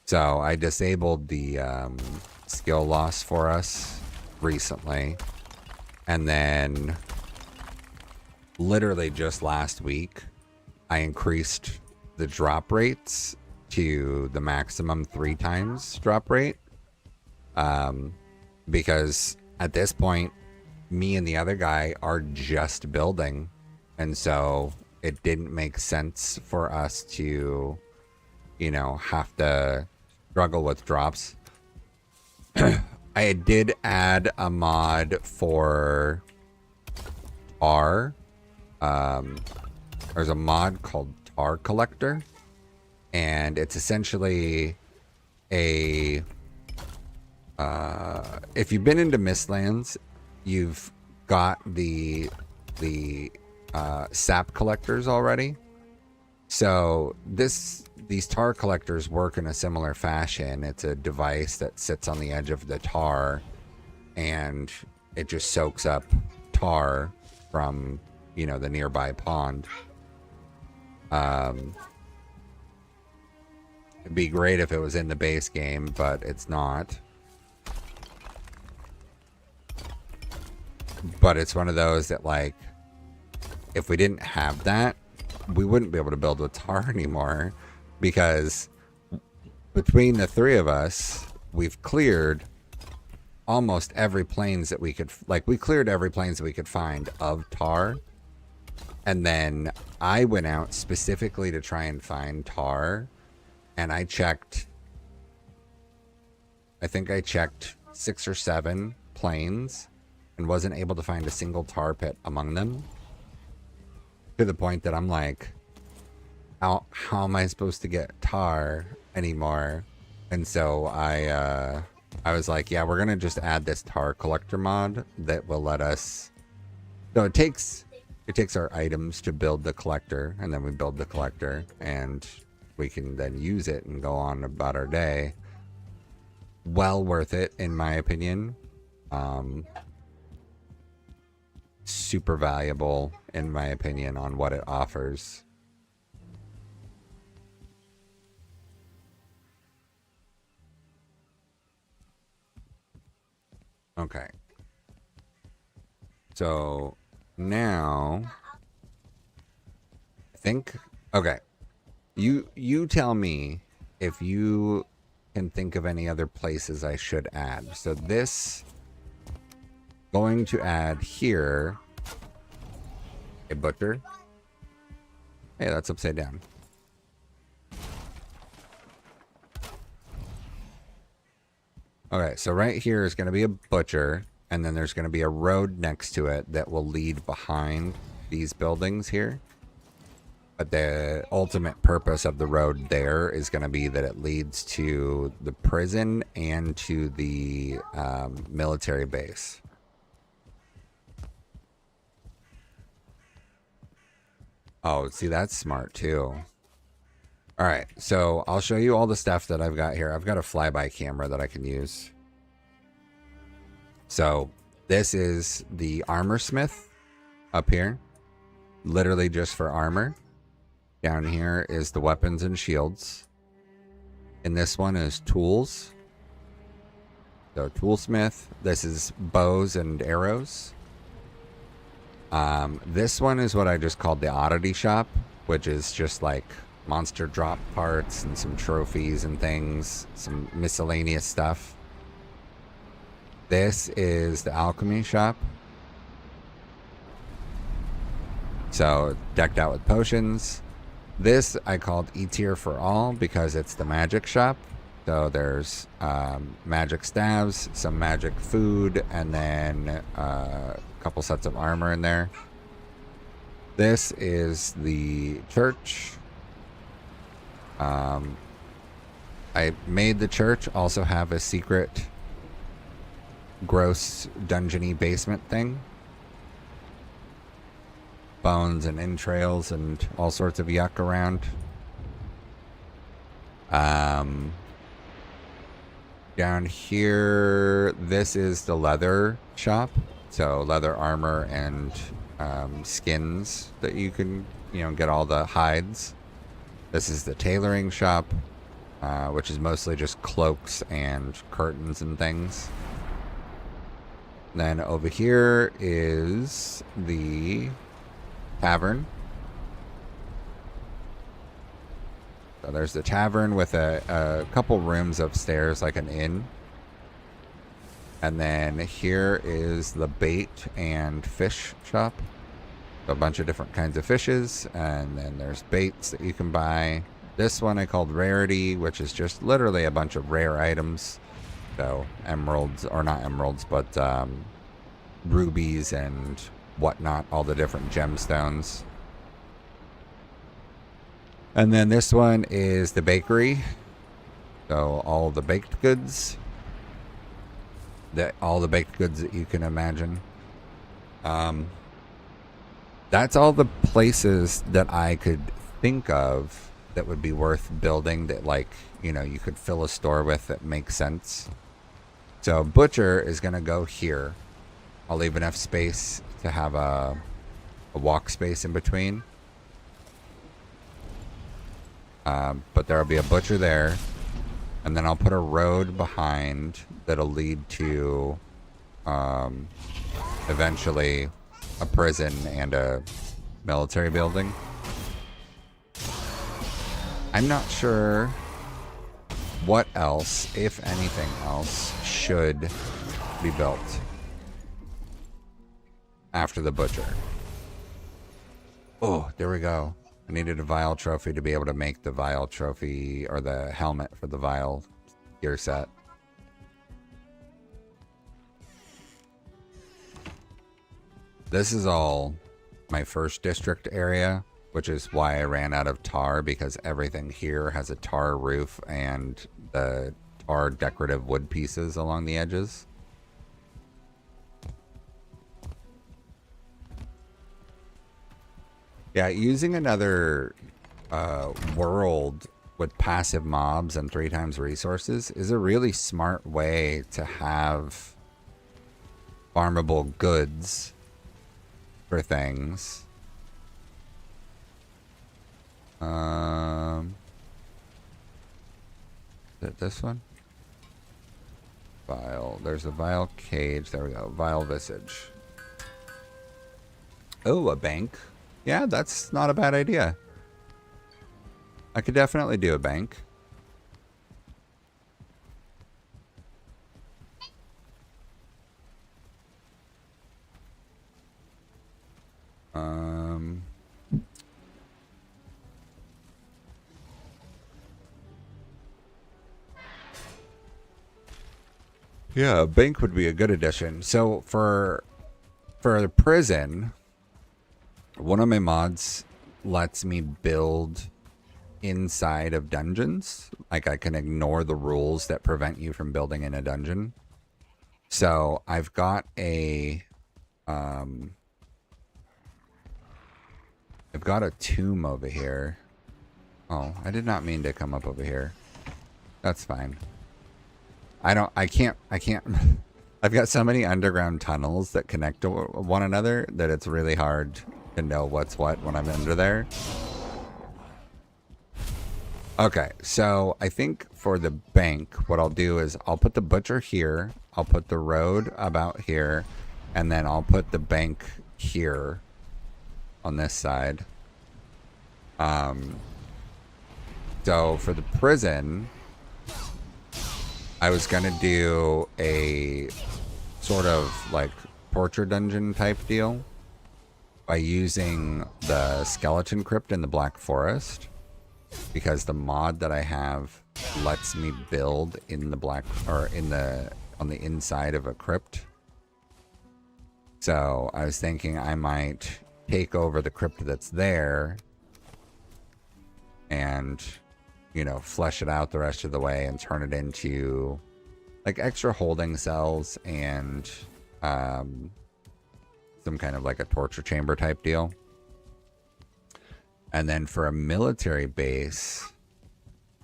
So I disabled the skill loss for us recently. And then literally just last week, I increased the drop rates to the maximum 3 times drop rate. Because at this point, me and the other guy are just building. And so it didn't make sense for us to, you know, have to struggle with drops. I did add a mod for R. There's a mod called Tar Collector, and it's essentially a if you've been into Mistlands, you've got the sap collectors already. So these tar collectors work in a similar fashion. It's a device that sits on the edge of the tar, and it just soaks up tar from, you know, the nearby pond. It'd be great if it was in the base game, but it's not. But it's one of those that, like, if we didn't have that, we wouldn't be able to build with tar anymore, because between the three of us, we've cleared almost every plains that we could, like, we cleared every plains that we could find of tar. And then I went out specifically to try and find tar, and I checked, I think I checked 6 or 7 plains and wasn't able to find a single tar pit among them. To the point that I'm like, how am I supposed to get tar anymore? And so I was like, yeah, we're gonna just add this tar collector mod that will let us. So it takes our items to build the collector, and then we build the collector, and we can then use it and go on about our day. Well worth it, in my opinion. Super valuable, in my opinion, on what it offers. Okay. So now I think, okay. You tell me if you can think of any other places I should add. So this, going to add here a butcher. Hey, that's upside down. Okay, so right here is going to be a butcher, and then there's going to be a road next to it that will lead behind these buildings here. But the ultimate purpose of the road there is going to be that it leads to the prison and to the military base. Oh, see, that's smart too. All right, so I'll show you all the stuff that I've got here. I've got a flyby camera that I can use. So this is the armor smith up here, literally just for armor. Down here is the weapons and shields. And this one is tools. So toolsmith. This is bows and arrows. This one is what I just called the oddity shop, which is just like monster drop parts and some trophies and things, some miscellaneous stuff. This is the alchemy shop. So decked out with potions. This I called E tier for all because it's the magic shop. So there's magic staves, some magic food, and then a couple sets of armor in there. This is the church. I made the church also have a secret gross dungeony basement thing. Bones and entrails and all sorts of yuck around. Down here, this is the leather shop. So leather armor and skins that you can, get all the hides. This is the tailoring shop, which is mostly just cloaks and curtains and things. Then over here is the tavern. So there's the tavern with a couple rooms upstairs, like an inn. And then here is the bait and fish shop. So a bunch of different kinds of fishes. And then there's baits that you can buy. This one I called Rarity, which is just literally a bunch of rare items. So emeralds, or not emeralds, but rubies and whatnot, all the different gemstones. And then this one is the bakery. So all the baked goods. All the baked goods that you can imagine. That's all the places that I could think of that would be worth building, that, like, you know, you could fill a store with that makes sense. So butcher is going to go here. I'll leave enough space to have a walk space in between. But there'll be a butcher there. And then I'll put a road behind that'll lead to eventually a prison and a military building. I'm not sure what else, if anything else, should be built after the butcher. Oh, there we go. I needed a vial trophy to be able to make the vial trophy, or the helmet for the vial gear set. This is all my first district area, which is why I ran out of tar, because everything here has a tar roof and the tar decorative wood pieces along the edges. Yeah, using another world with passive mobs and 3 times resources is a really smart way to have farmable goods for things. Is it this one? Vial. There's a vial cage. There we go. Vial visage. Oh, a bank. Yeah, that's not a bad idea. I could definitely do a bank. Yeah, a bank would be a good addition. So for the prison, one of my mods lets me build inside of dungeons. Like, I can ignore the rules that prevent you from building in a dungeon. So I've got a tomb over here. Oh, I did not mean to come up over here. That's fine. I can't I've got so many underground tunnels that connect to one another that it's really hard to know what's what when I'm under there. Okay, so I think for the bank, what I'll do is I'll put the butcher here, I'll put the road about here, and then I'll put the bank here on this side. So for the prison, I was gonna do a sort of like torture dungeon type deal by using the skeleton crypt in the Black Forest, because the mod that I have lets me build in the on the inside of a crypt. So I was thinking I might take over the crypt that's there and, you know, flesh it out the rest of the way and turn it into like extra holding cells and some kind of like a torture chamber type deal. And then for a military base,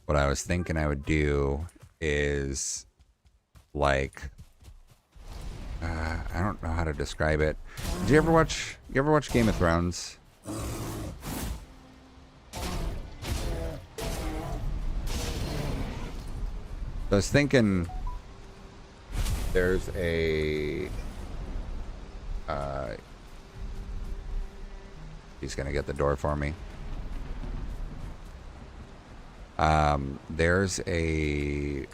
what I was thinking I would do is like I don't know how to describe it. Did you ever watch Game of Thrones? I was thinking there's a he's gonna get the door for me. There's a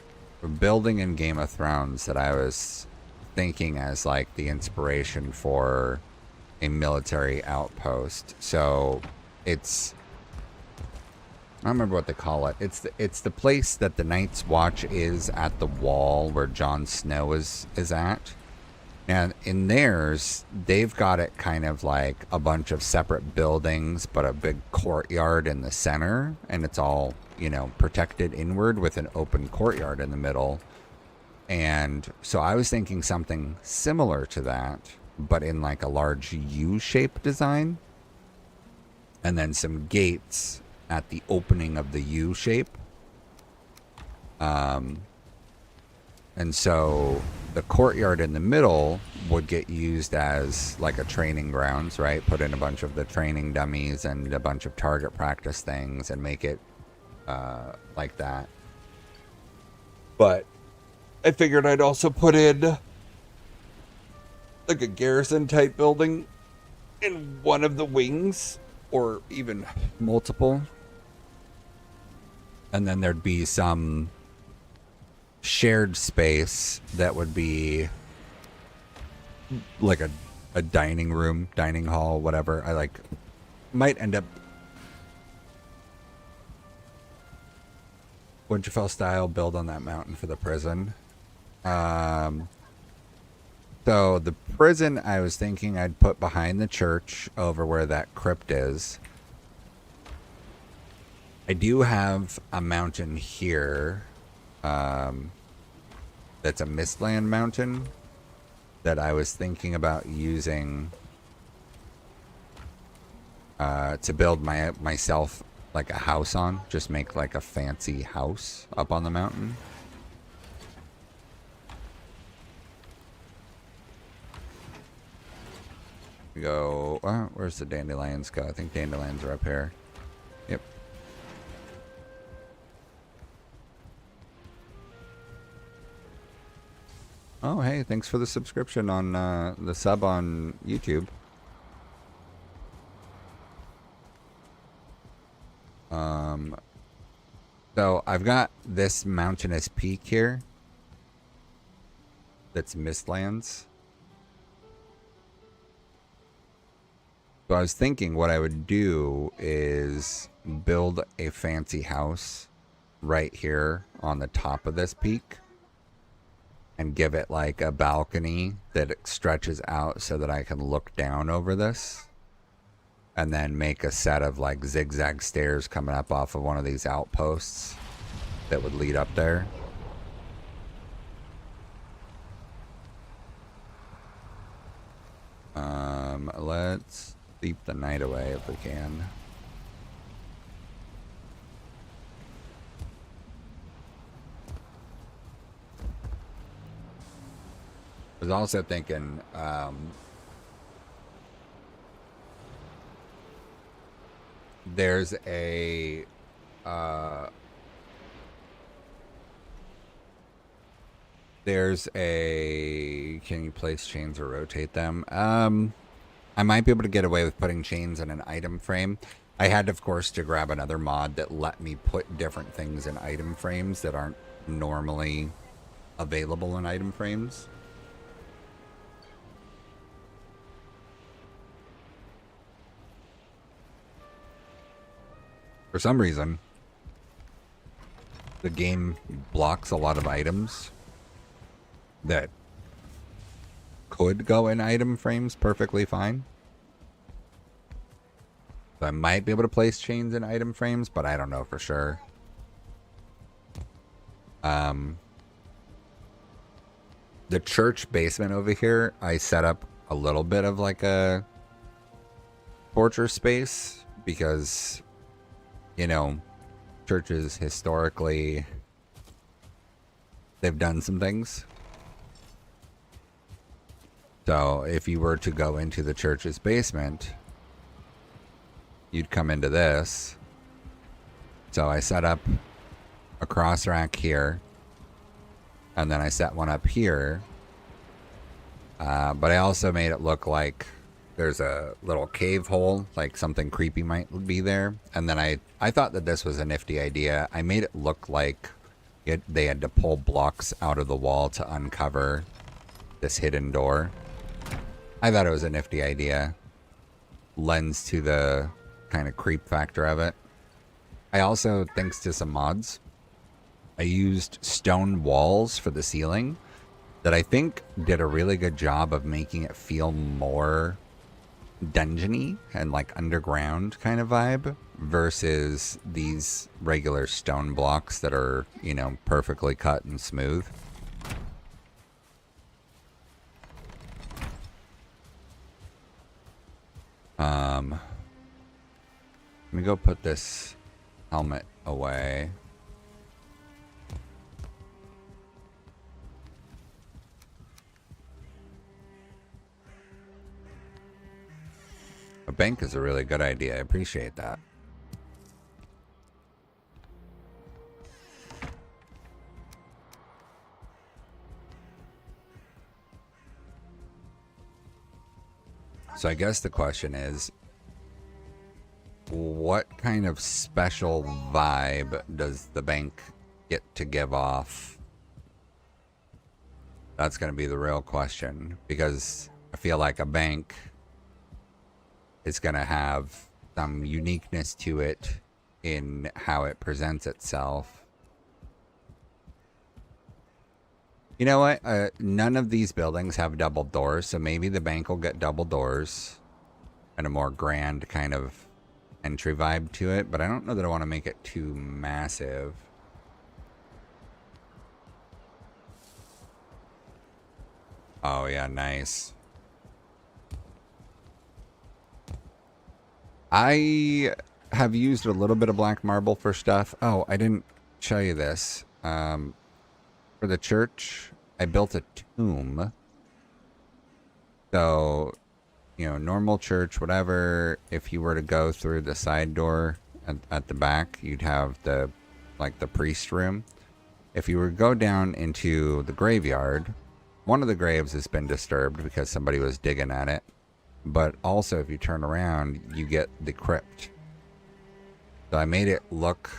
building in Game of Thrones that I was thinking as like the inspiration for a military outpost. So it's, I don't remember what they call it. It's the place that the Night's Watch is at the wall where Jon Snow is at. And in theirs, they've got it kind of like a bunch of separate buildings, but a big courtyard in the center. And it's all, you know, protected inward with an open courtyard in the middle. And so I was thinking something similar to that, but in like a large U-shaped design. And then some gates at the opening of the U shape. And so the courtyard in the middle would get used as like a training grounds, right? Put in a bunch of the training dummies and a bunch of target practice things and make it like that. But I figured I'd also put in like a garrison type building in one of the wings, or even multiple. And then there'd be some shared space that would be like a dining room, dining hall, whatever. I like might end up Winterfell style build on that mountain for the prison. So the prison, I was thinking I'd put behind the church over where that crypt is. I do have a mountain here that's a Mistland mountain that I was thinking about using to build myself like a house on. Just make like a fancy house up on the mountain. We go, where's the dandelions go? I think dandelions are up here. Yep. Oh, hey, thanks for the subscription on the sub on YouTube. So I've got this mountainous peak here that's Mistlands. So I was thinking what I would do is build a fancy house right here on the top of this peak and give it like a balcony that it stretches out so that I can look down over this, and then make a set of like zigzag stairs coming up off of one of these outposts that would lead up there. Let's sleep the night away if we can. I was also thinking, there's a, can you place chains or rotate them? I might be able to get away with putting chains in an item frame. I had, of course, to grab another mod that let me put different things in item frames that aren't normally available in item frames. For some reason, the game blocks a lot of items that could go in item frames perfectly fine. So I might be able to place chains in item frames, but I don't know for sure. The church basement over here, I set up a little bit of like a torture space because, you know, churches historically, they've done some things. So if you were to go into the church's basement, you'd come into this. So I set up a cross rack here, and then I set one up here. But I also made it look like there's a little cave hole, like something creepy might be there. And then I thought that this was a nifty idea. I made it look like they had to pull blocks out of the wall to uncover this hidden door. I thought it was a nifty idea. Lends to the kind of creep factor of it. I also, thanks to some mods, I used stone walls for the ceiling that I think did a really good job of making it feel more dungeony and like underground kind of vibe versus these regular stone blocks that are, you know, perfectly cut and smooth. Let me go put this helmet away. A bank is a really good idea. I appreciate that. So I guess the question is, what kind of special vibe does the bank get to give off? That's going to be the real question, because I feel like a bank is going to have some uniqueness to it in how it presents itself. You know what? None of these buildings have double doors, so maybe the bank will get double doors and a more grand kind of entry vibe to it, but I don't know that I want to make it too massive. Oh yeah, nice. I have used a little bit of black marble for stuff. Oh, I didn't show you this. For the church, I built a tomb. So, you know, normal church, whatever, if you were to go through the side door at the back, you'd have the, like, the priest room. If you were to go down into the graveyard, one of the graves has been disturbed because somebody was digging at it. But also, if you turn around, you get the crypt. So I made it look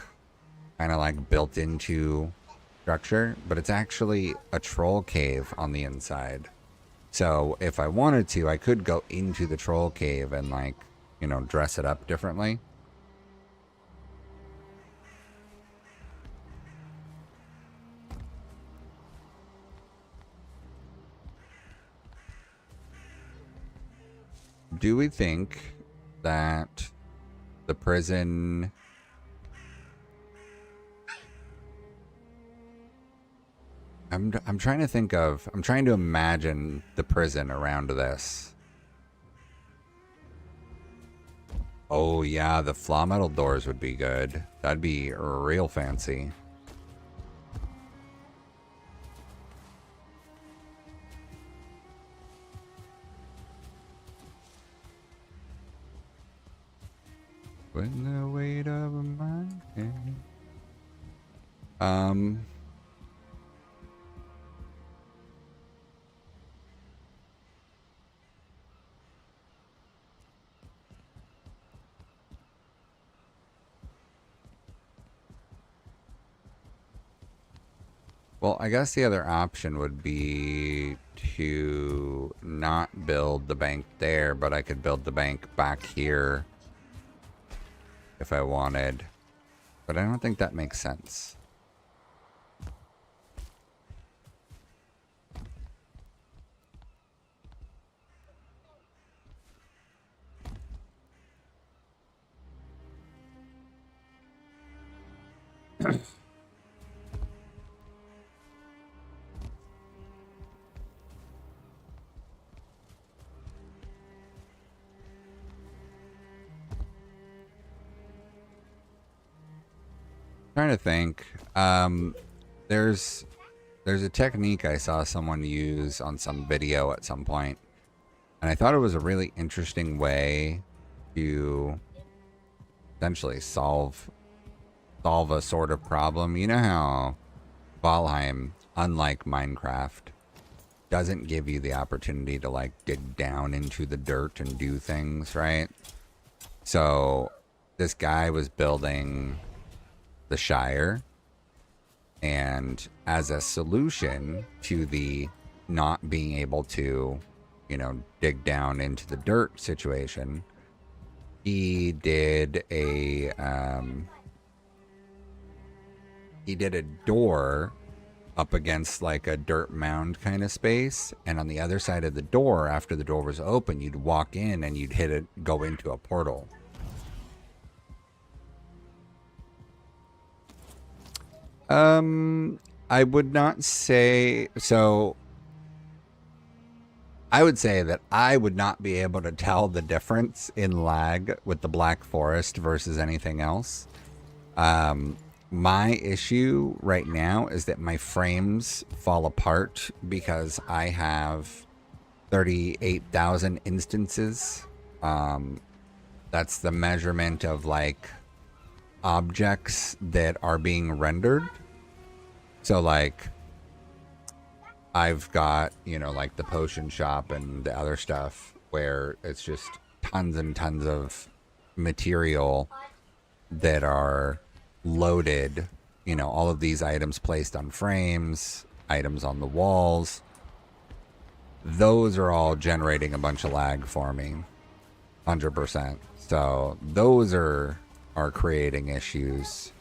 kind of like built into structure, but it's actually a troll cave on the inside. So if I wanted to, I could go into the troll cave and, like, you know, dress it up differently. Do we think that the prison... I'm trying to think of... I'm trying to imagine the prison around this. Oh yeah, the flaw metal doors would be good. That'd be real fancy. When the weight of a mind can... Well, I guess the other option would be to not build the bank there, but I could build the bank back here if I wanted. But I don't think that makes sense. Trying to think. There's a technique I saw someone use on some video at some point, and I thought it was a really interesting way to essentially solve a sort of problem. You know how Valheim, unlike Minecraft, doesn't give you the opportunity to, like, dig down into the dirt and do things, right? So this guy was building the Shire, and as a solution to the not being able to, you know, dig down into the dirt situation, he did a door up against like a dirt mound kind of space, and on the other side of the door, after the door was open, you'd walk in and you'd hit it, go into a portal. I would not say so. I would say that I would not be able to tell the difference in lag with the Black Forest versus anything else. My issue right now is that my frames fall apart because I have 38,000 instances. That's the measurement of like objects that are being rendered. So like I've got, like the potion shop and the other stuff where it's just tons and tons of material that are loaded, all of these items placed on frames, items on the walls. Those are all generating a bunch of lag for me, 100%. So those are creating issues.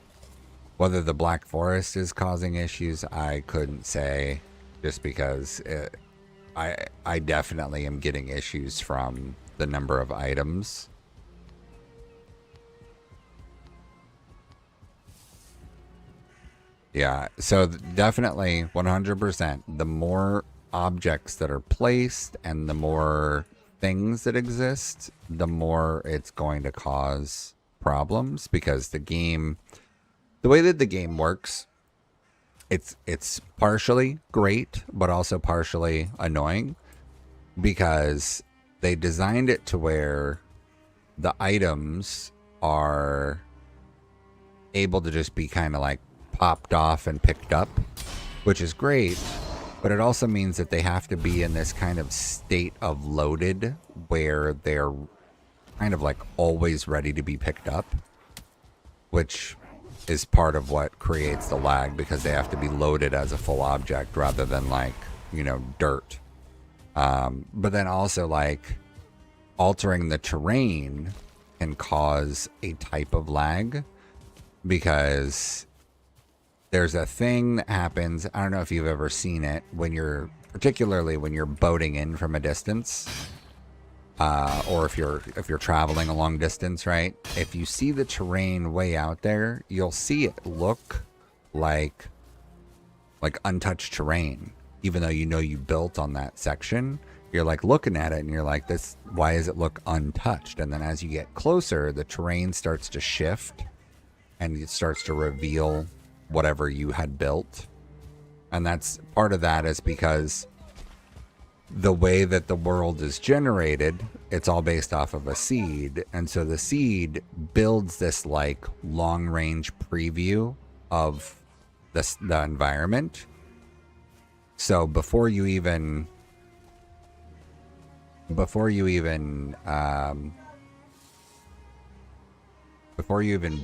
Whether the Black Forest is causing issues, I couldn't say, just because I definitely am getting issues from the number of items. Yeah, so definitely 100%. The more objects that are placed and the more things that exist, the more it's going to cause problems, because the way that the game works, it's partially great, but also partially annoying, because they designed it to where the items are able to just be kind of like popped off and picked up, which is great, but it also means that they have to be in this kind of state of loaded where they're kind of like always ready to be picked up, which is part of what creates the lag, because they have to be loaded as a full object rather than like, dirt. But then also like altering the terrain can cause a type of lag, because there's a thing that happens. I don't know if you've ever seen it particularly when you're boating in from a distance, or if you're traveling a long distance, right? If you see the terrain way out there, you'll see it look like untouched terrain, even though you built on that section. You're like looking at it and you're like, why does it look untouched? And then as you get closer, the terrain starts to shift and it starts to reveal whatever you had built. And that's part of that is because the way that the world is generated, it's all based off of a seed. And so the seed builds this like long range preview of the environment. So before you even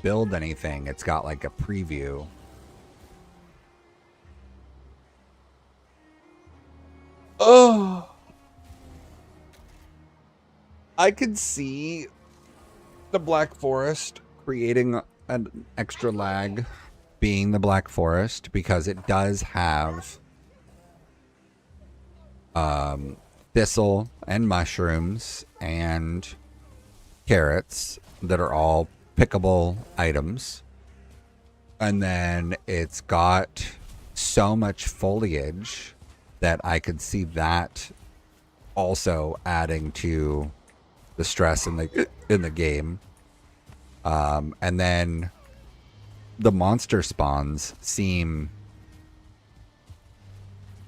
build anything, it's got like a preview. Oh, I could see the Black Forest creating an extra lag being the Black Forest, because it does have thistle and mushrooms and carrots that are all pickable items. And then it's got so much foliage that I could see that also adding to the stress in the game. And then the monster spawns seem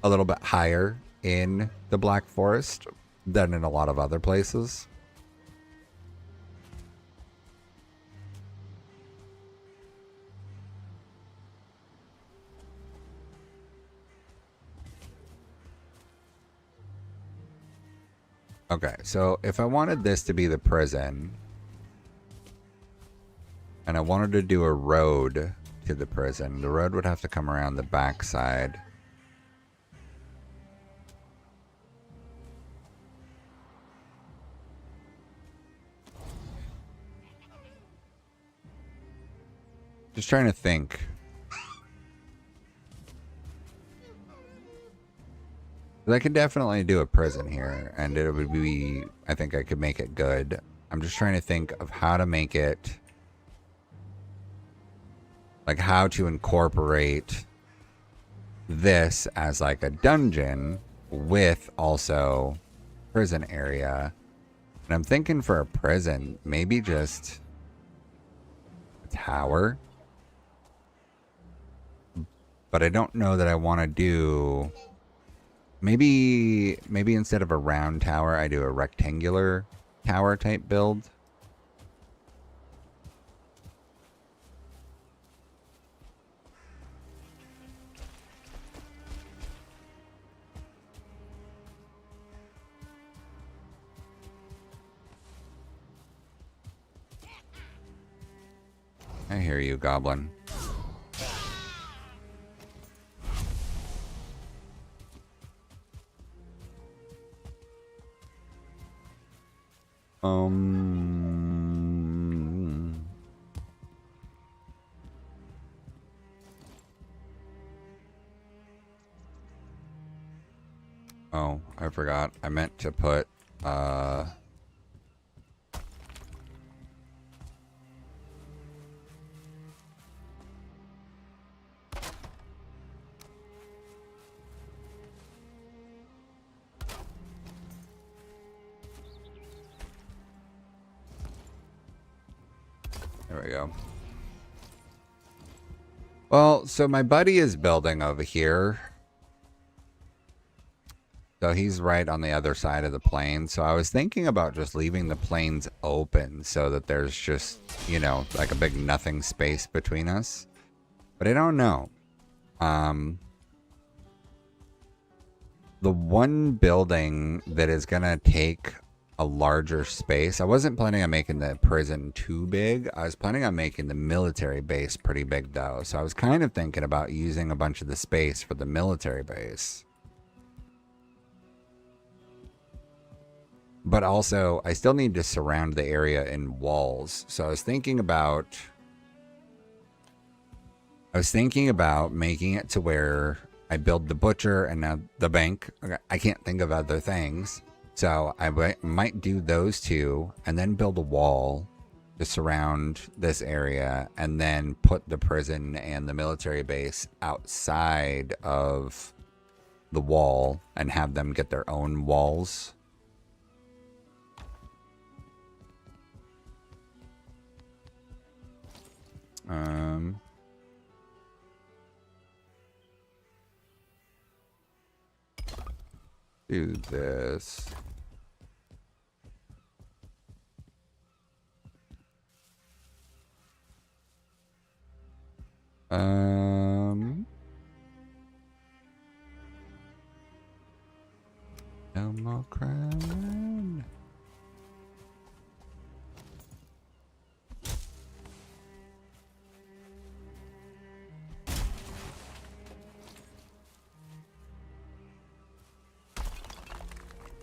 a little bit higher in the Black Forest than in a lot of other places. Okay, so if I wanted this to be the prison, and I wanted to do a road to the prison, the road would have to come around the backside. Just trying to think. 'Cause I could definitely do a prison here, and it would be, I think I could make it good. I'm just trying to think of how to make it, like how to incorporate this as like a dungeon with also prison area. And I'm thinking for a prison, maybe just a tower. But I don't know that I want to do... Maybe instead of a round tower, I do a rectangular tower type build. I hear you, Goblin. Oh, I forgot. I meant to put, there we go. Well, so my buddy is building over here. So he's right on the other side of the plane. So I was thinking about just leaving the planes open so that there's just, you know, like a big nothing space between us. But I don't know. The one building that is going to take a larger space. I wasn't planning on making the prison too big. I was planning on making the military base pretty big though. So I was kind of thinking about using a bunch of the space for the military base. But also, I still need to surround the area in walls. So I was thinking about making it to where I build the butcher and now the bank. I can't think of other things. So I might do those two and then build a wall to surround this area and then put the prison and the military base outside of the wall and have them get their own walls. Do this. No more crime.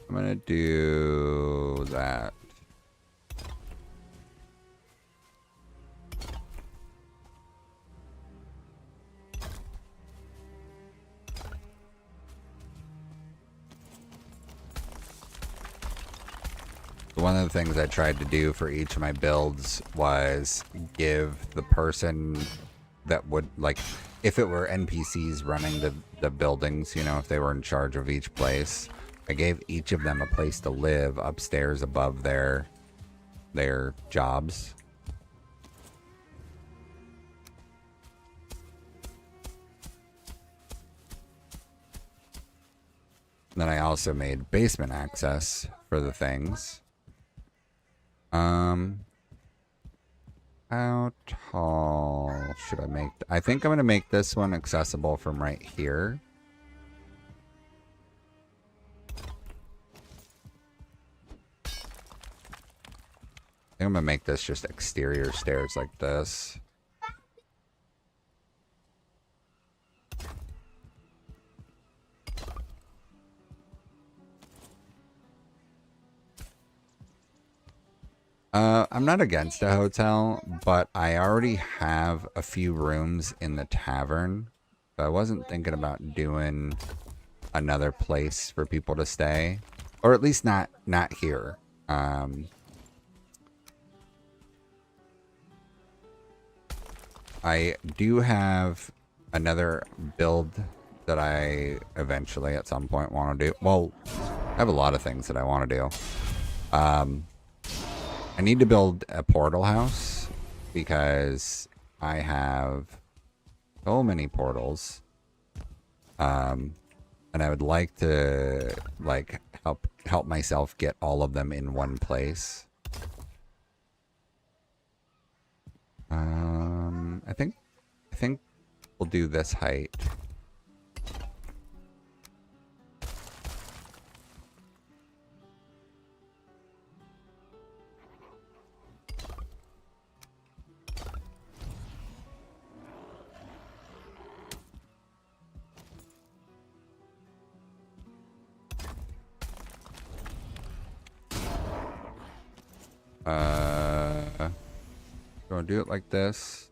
I'm gonna do that. One of the things I tried to do for each of my builds was give the person that would, like, if it were NPCs running the buildings, you know, if they were in charge of each place, I gave each of them a place to live upstairs above their jobs. And then I also made basement access for the things. How tall should I make? I think I'm going to make this one accessible from right here. I think I'm going to make this just exterior stairs like this. I'm not against a hotel, but I already have a few rooms in the tavern. So I wasn't thinking about doing another place for people to stay, or at least not here. I do have another build that I eventually at some point want to do. Well, I have a lot of things that I want to do. I need to build a portal house because I have so many portals. And I would like to like help myself get all of them in one place. I think we'll do this height. So I'll do it like this.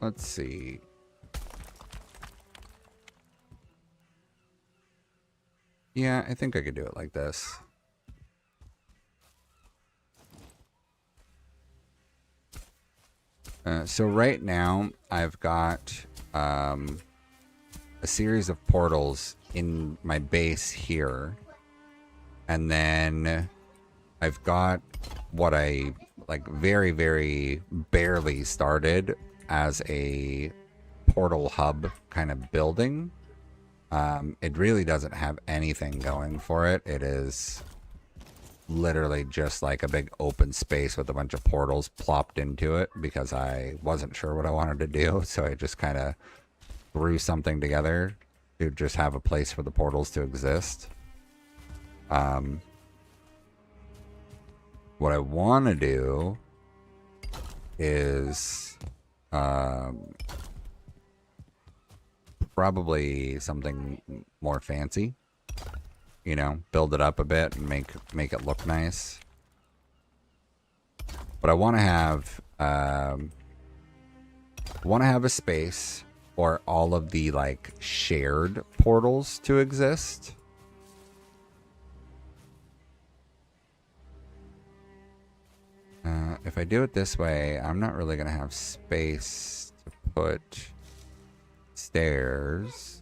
Let's see. Yeah, I think I could do it like this. So right now I've got a series of portals in my base here, and then I've got what I like very barely started as a portal hub kind of building. It really doesn't have anything going for it. It is literally just like a big open space with a bunch of portals plopped into it because I wasn't sure what I wanted to do. So I just kind of threw something together to just have a place for the portals to exist. What I want to do is probably something more fancy. You know, build it up a bit and make it look nice. But I want to have a space for all of the like shared portals to exist. If I do it this way, I'm not really gonna have space to put stairs.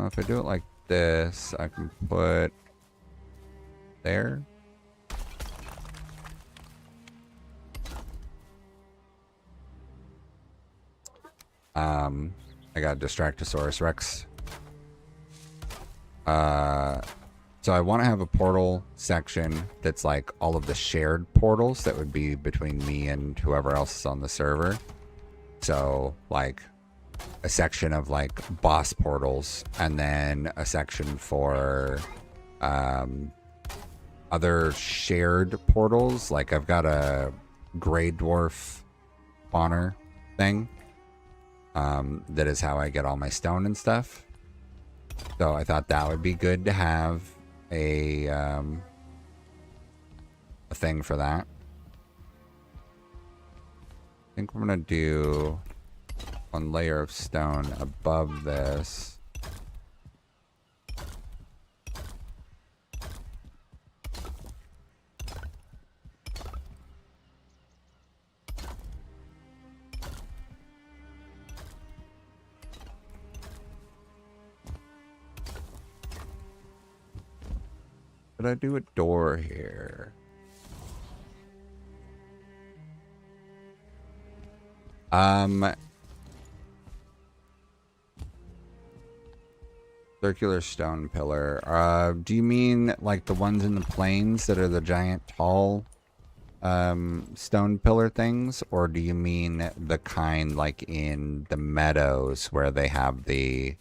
If I do it like this, I can put there. I got Distractosaurus Rex. So I want to have a portal section that's like all of the shared portals that would be between me and whoever else is on the server. So like a section of like boss portals, and then a section for other shared portals. Like I've got a gray dwarf spawner thing. That is how I get all my stone and stuff. So I thought that would be good to have a thing for that. I think we're gonna do one layer of stone above this. Could I do a door here? Circular stone pillar. Do you mean like the ones in the plains that are the giant tall stone pillar things, or do you mean the kind like in the meadows where they have the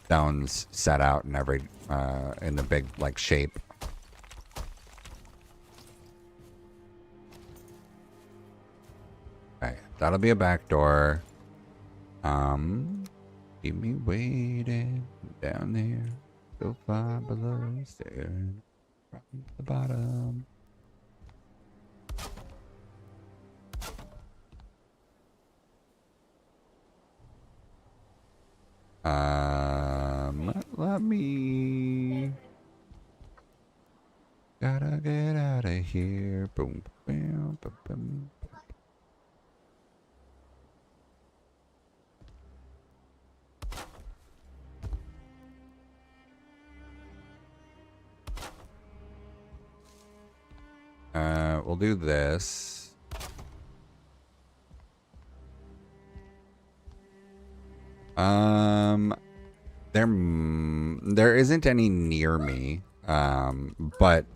stones set out in every in the big like shape? Okay, that'll be a back door. Keep me waiting down there, so far below, staring from the bottom. Let me. Gotta get out of here. Boom, boom, boom, boom. We'll do this. There isn't any near me. But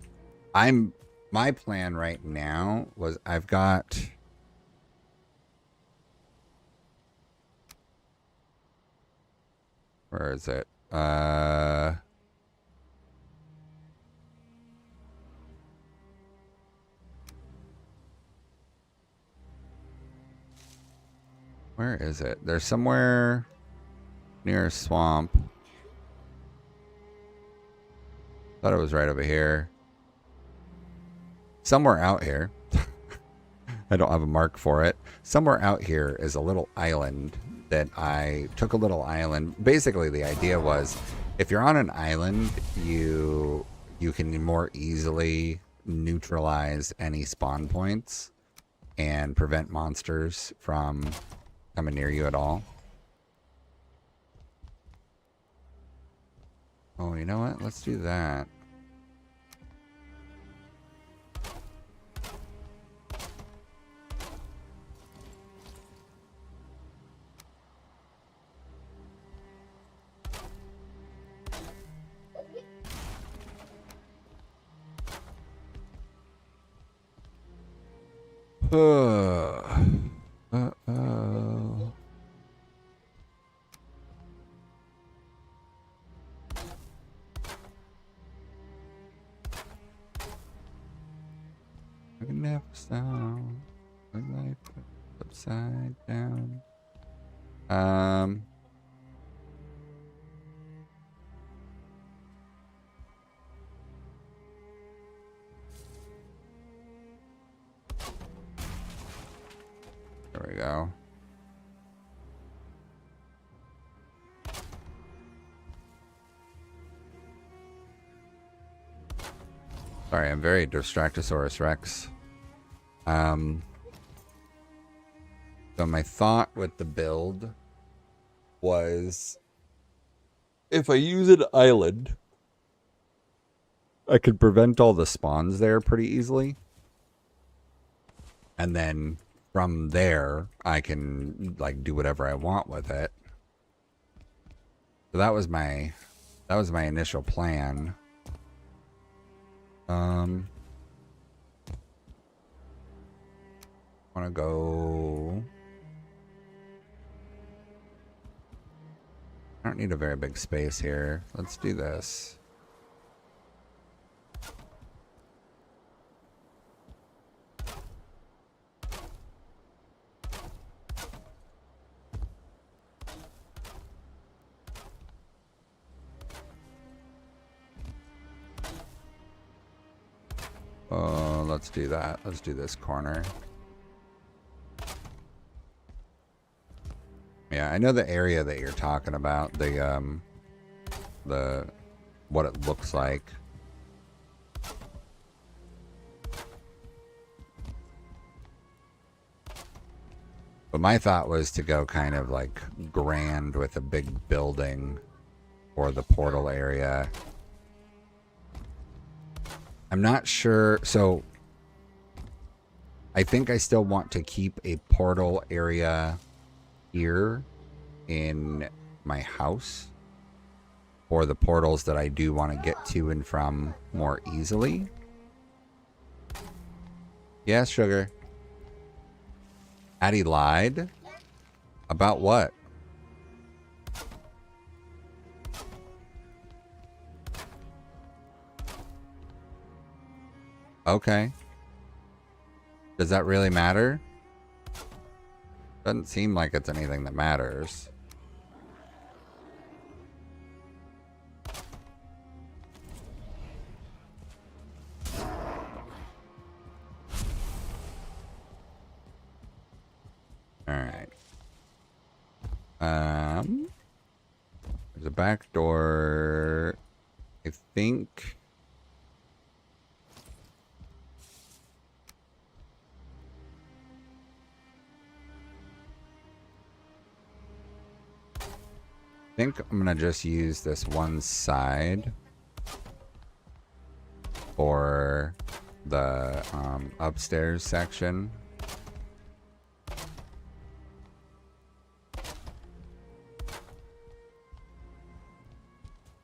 my plan right now was I've got. Where is it? Where is it? There's somewhere near a swamp. Thought it was right over here. Somewhere out here. I don't have a mark for it. Somewhere out here is a little island that I took a little island. Basically, the idea was if you're on an island, you can more easily neutralize any spawn points and prevent monsters from coming near you at all. Oh, you know what? Let's do that. Uh-oh. I can never sound like life upside down. There we go. Sorry, I'm very Distractosaurus Rex. So my thought with the build was if I use an island, I could prevent all the spawns there pretty easily. And then from there, I can like do whatever I want with it. So that was my initial plan. Want to go. I don't need a very big space here. Let's do this. Let's do that. Let's do this corner. Yeah, I know the area that you're talking about. The what it looks like. But my thought was to go kind of like grand with a big building for the portal area. I'm not sure. So I think I still want to keep a portal area here in my house for the portals that I do want to get to and from more easily. Yes, sugar. Addie lied? About what? Okay. Does that really matter? Doesn't seem like it's anything that matters. Alright. There's a back door. I think. I'm gonna just use this one side for the upstairs section.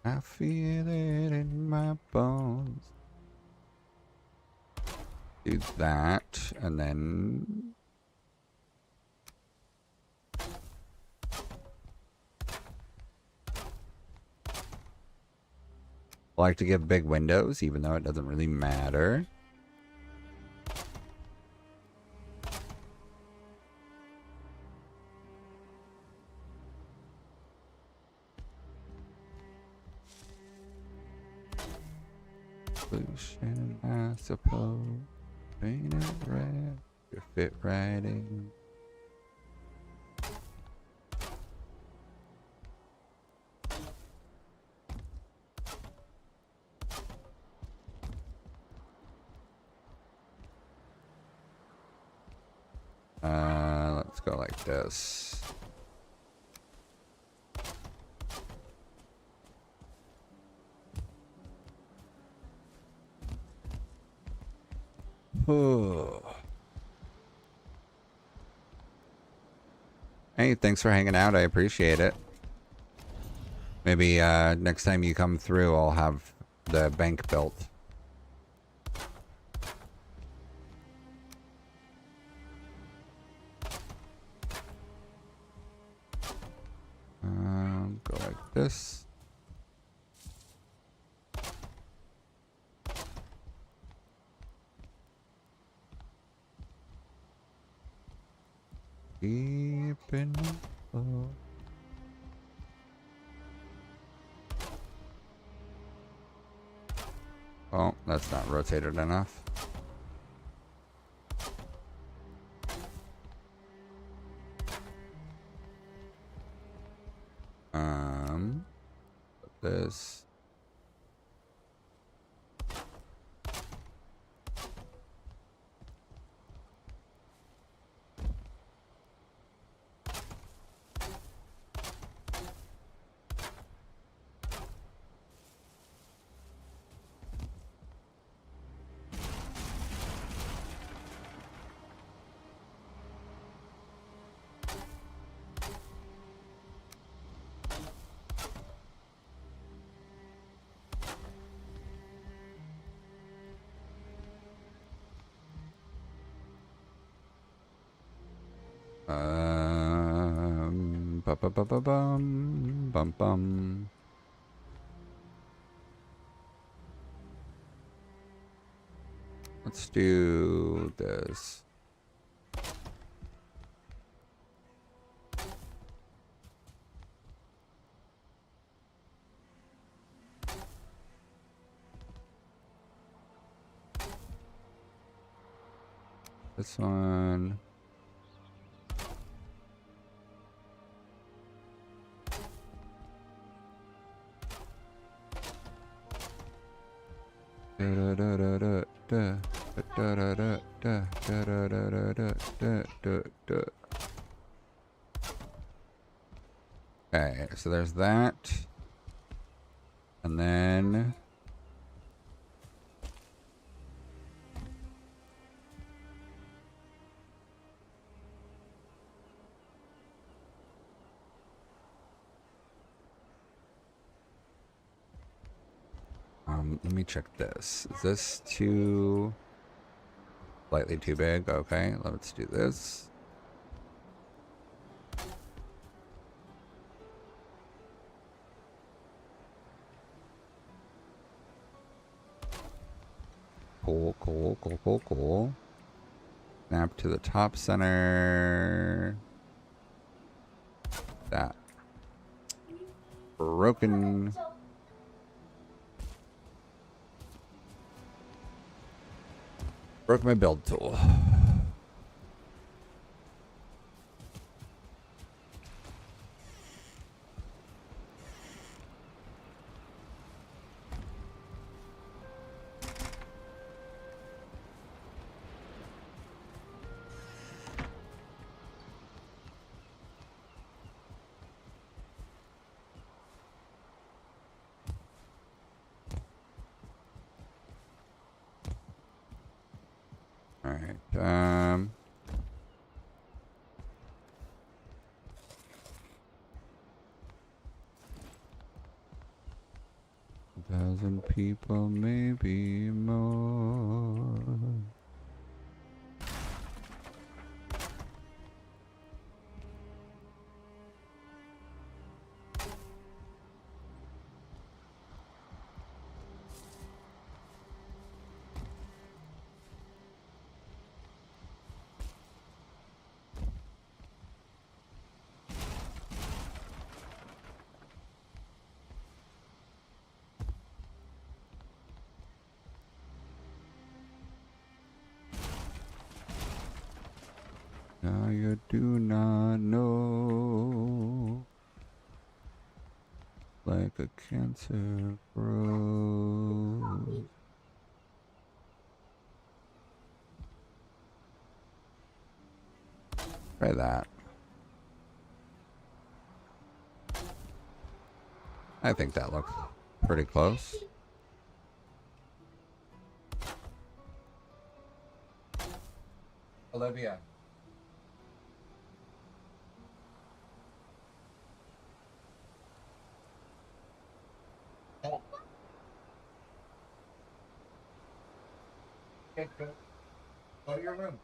I feel it in my bones. Do that, and then I like to give big windows, even though it doesn't really matter. Pollution, I suppose. Paint it red to fit right in. Let's go like this. Oh. Hey, thanks for hanging out. I appreciate it. Maybe next time you come through, I'll have the bank built. Go like this. Keeping low. Oh, that's not rotated enough. This. Bum bum. Let's do this. This one. Okay, so there's that. And then let me check this. Is this too slightly too big? Okay, let's do this. Cool. Snap to the top center. That. Broken. So Broke my build tool. All right. 1,000 people, maybe more. Now you do not know, like a cancer grows. Try that. I think that looks pretty close. Olivia. Okay, go to your room.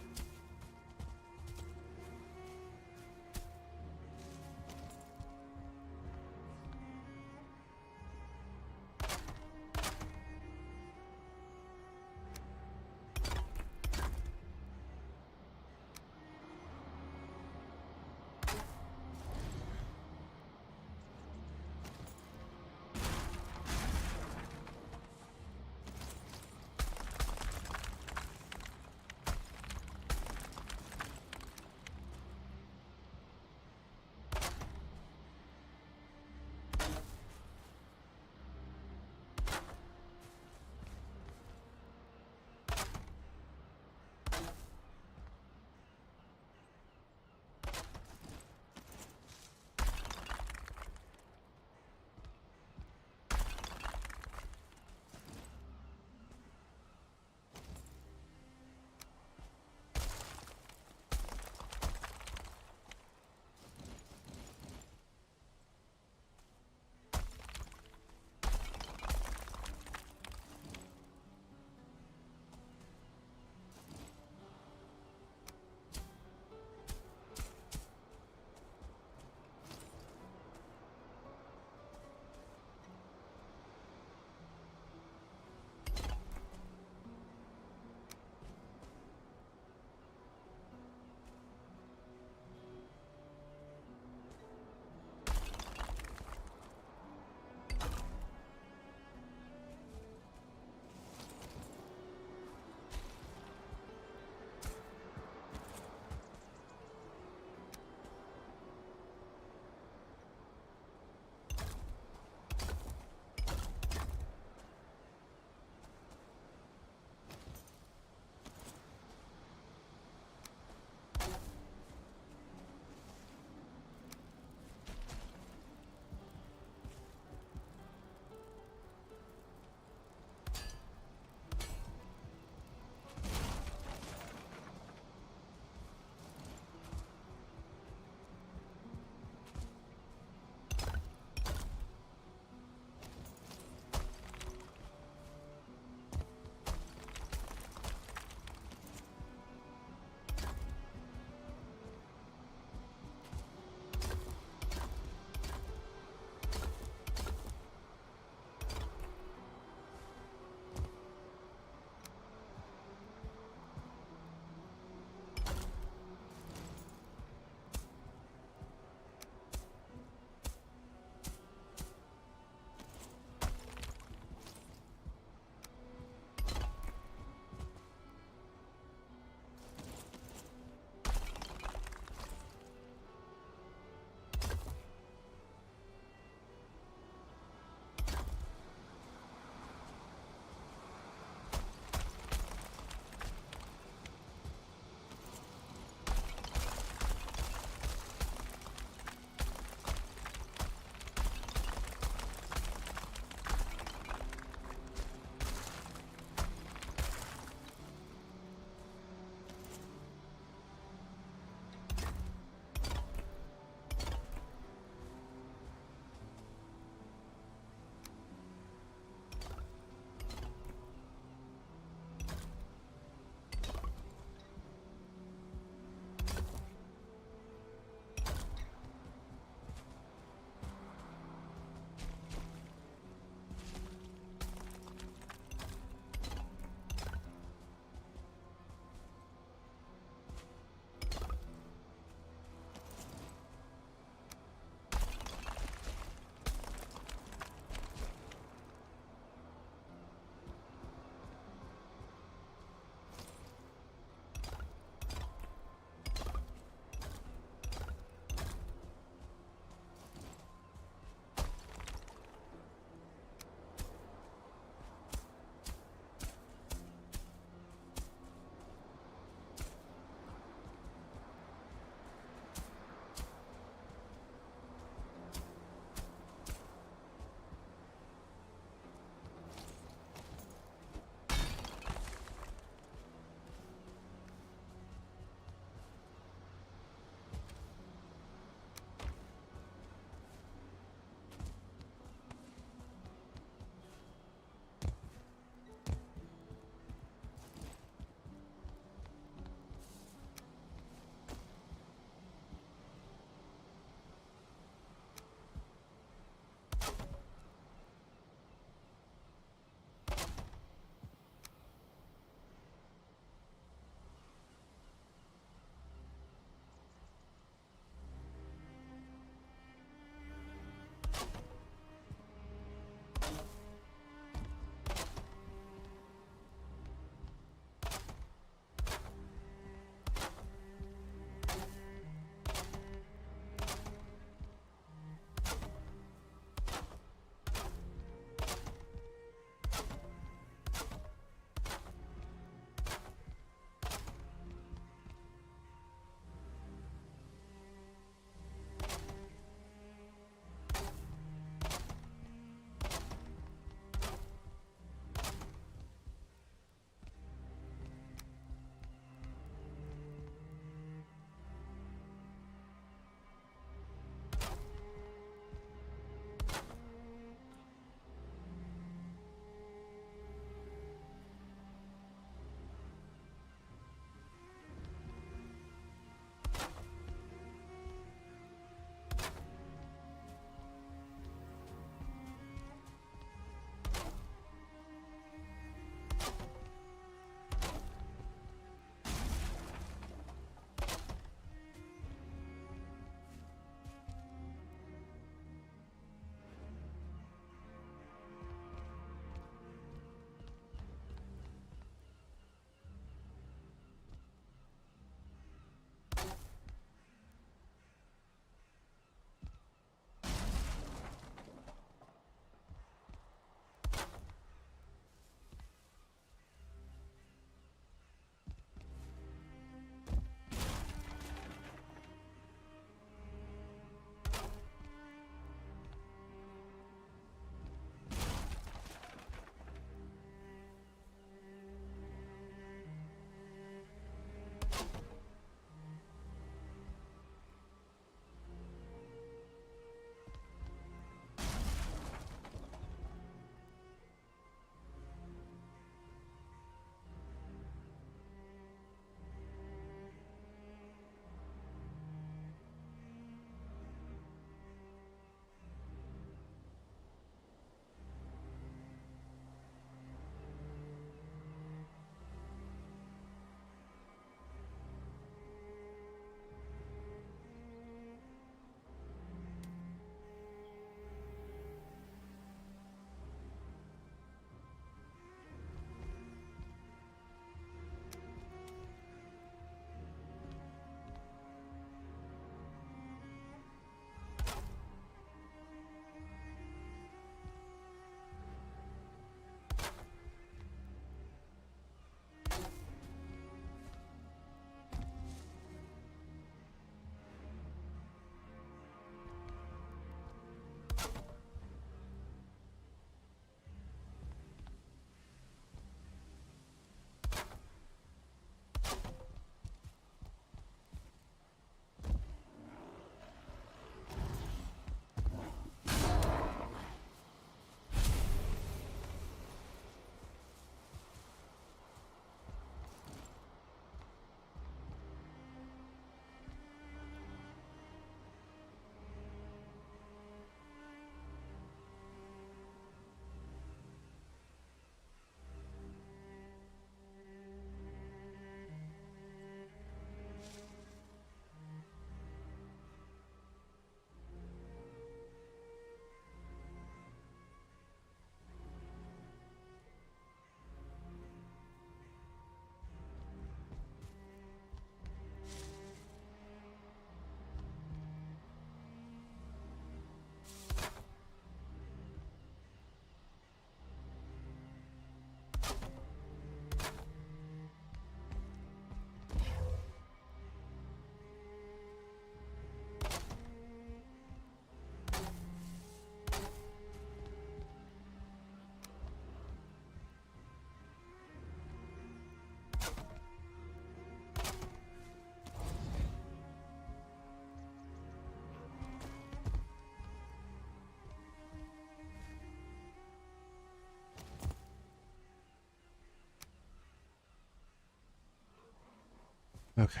Okay.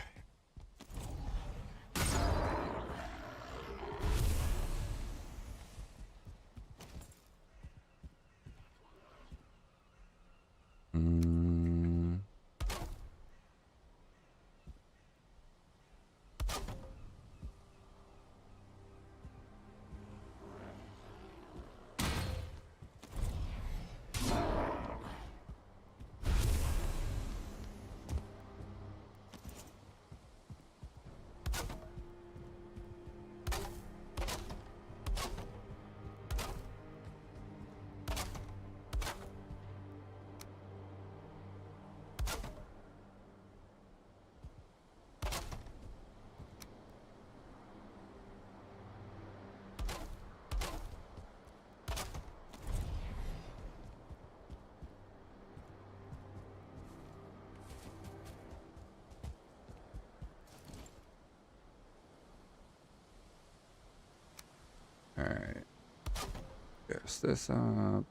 Mm. All right. Guess this up.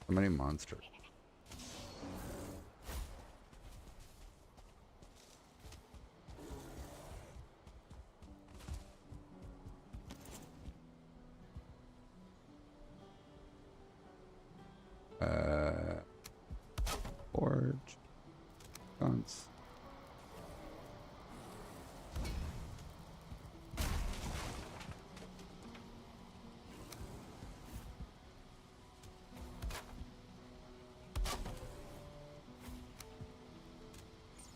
How many monsters? Forge. Guns.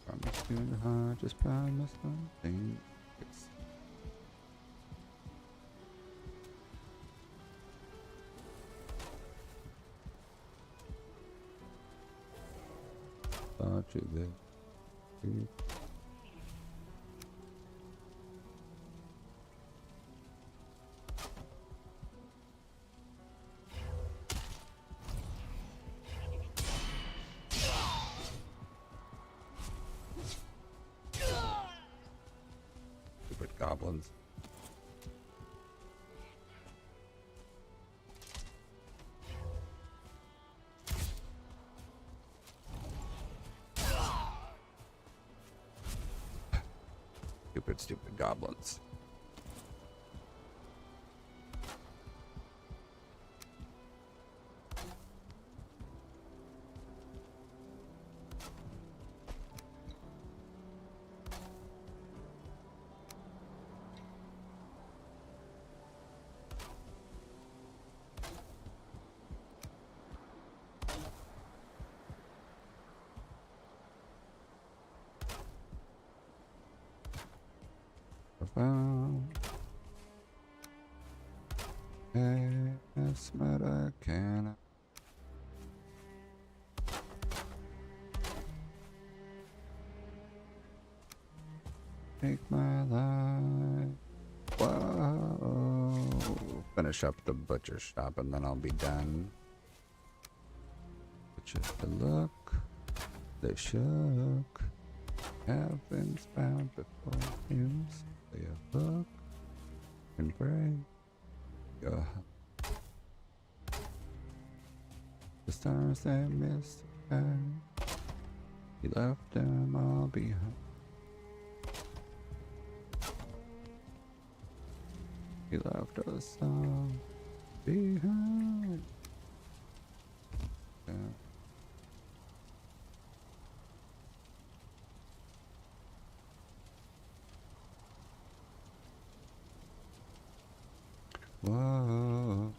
Promise you the heart, just promise something. Yes. Thought you there. Stupid goblins. Stupid goblins. Can make my life. Whoa. Finish up the butcher shop and then I'll be done. Just a look. They shook. Have been found before hymns. They look and pray. Go. The stars they missed. He left them all behind. He left us all behind. Yeah. Whoa.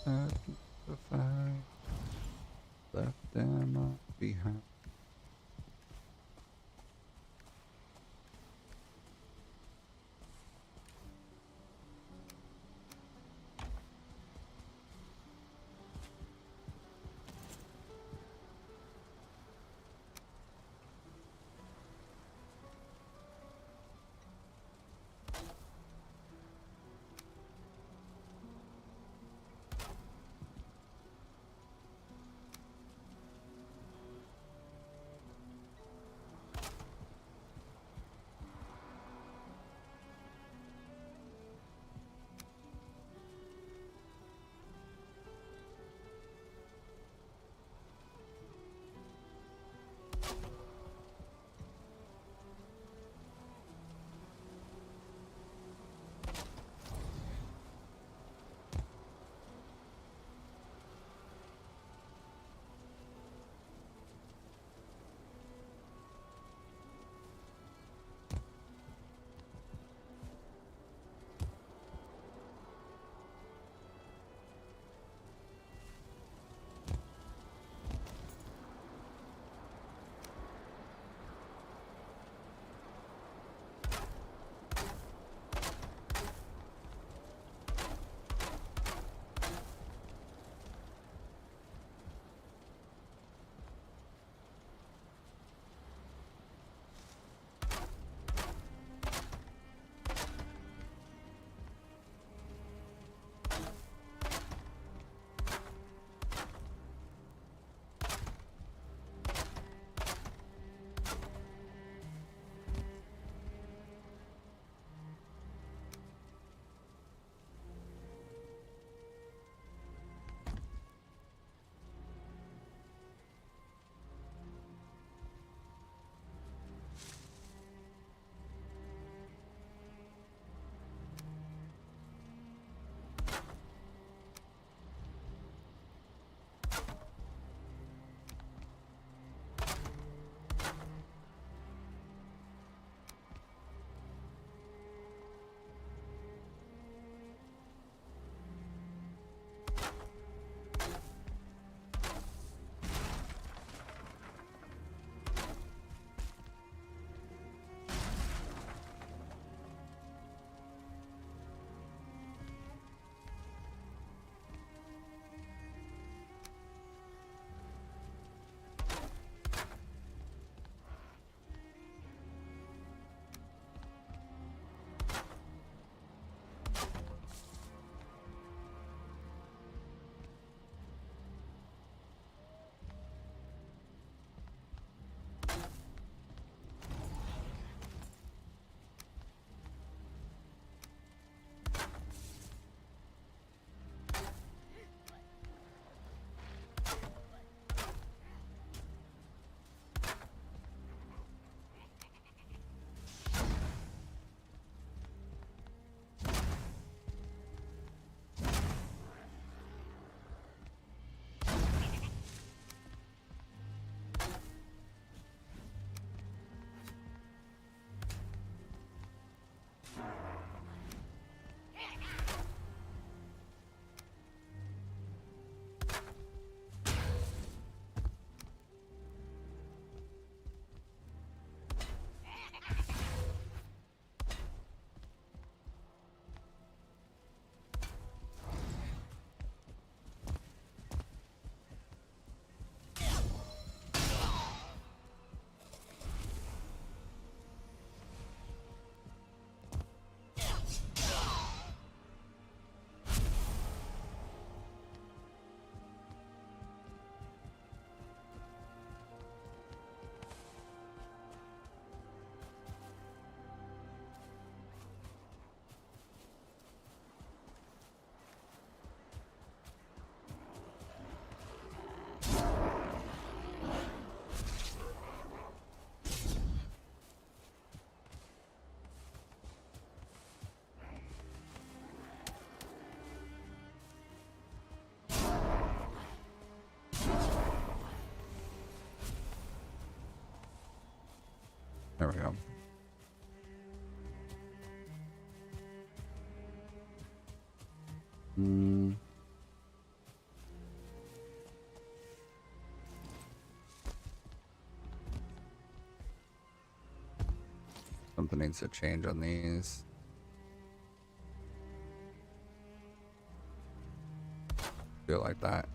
That the fight left them all behind. There we go. Something needs to change on these. Feel like that.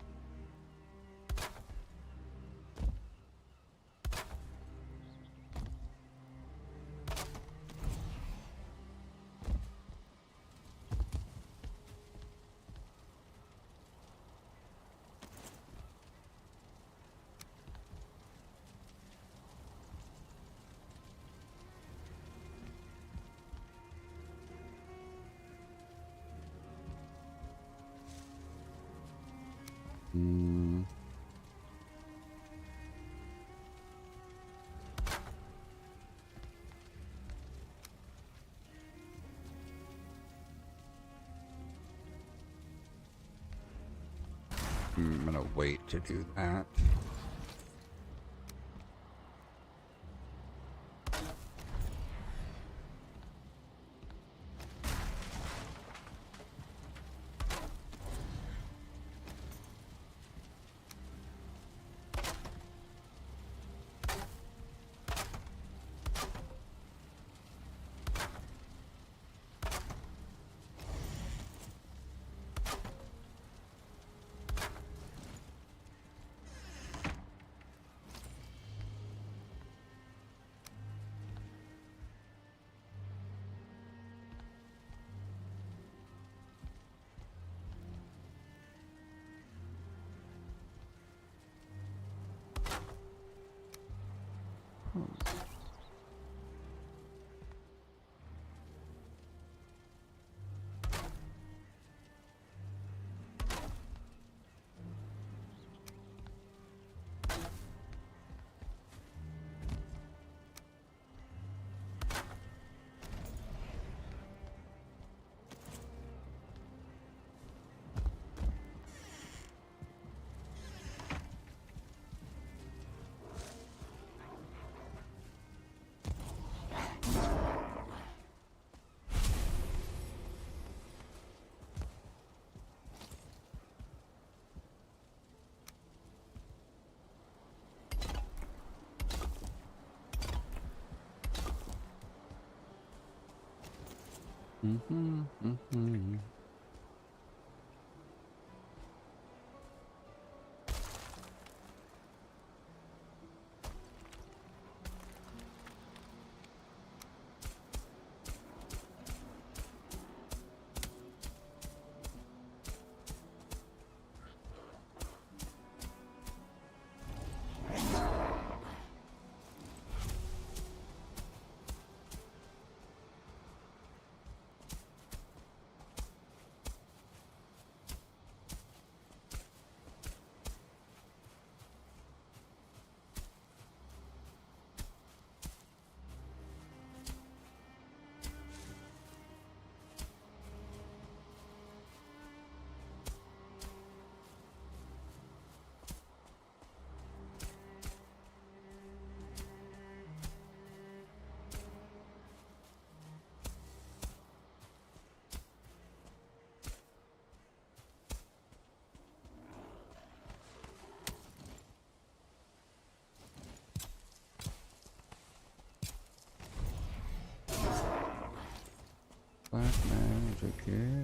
Mm. I'm gonna wait to do that. Mm-hmm, mm-hmm. Black magic, yeah.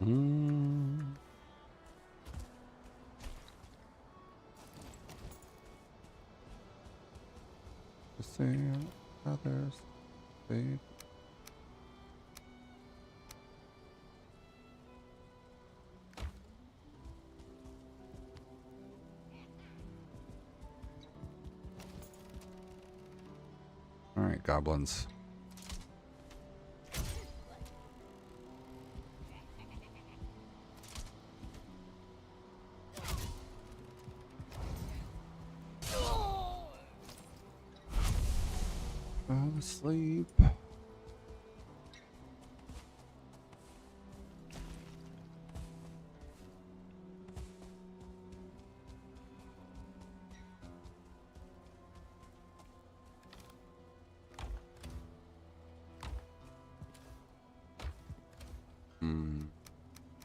Mm. The same others. They. All right, goblins. Fall asleep.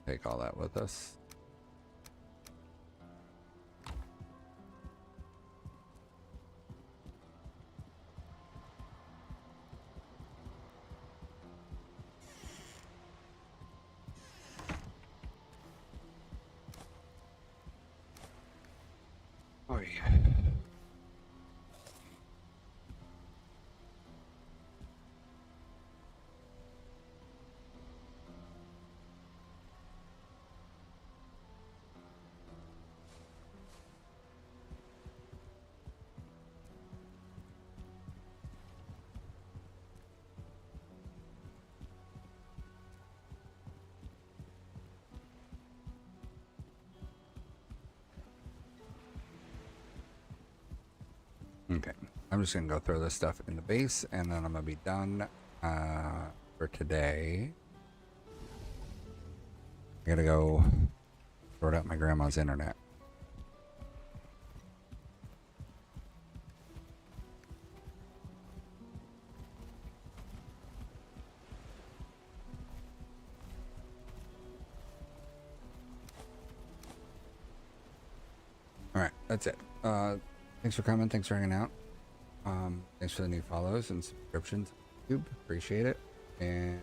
Take all that with us. Oh yeah. Okay, I'm just gonna go throw this stuff in the base, and then I'm gonna be done for today. I gotta go sort out my grandma's internet. All right, that's it. Thanks for coming. Thanks for hanging out. Thanks for the new follows and subscriptions. YouTube, appreciate it. And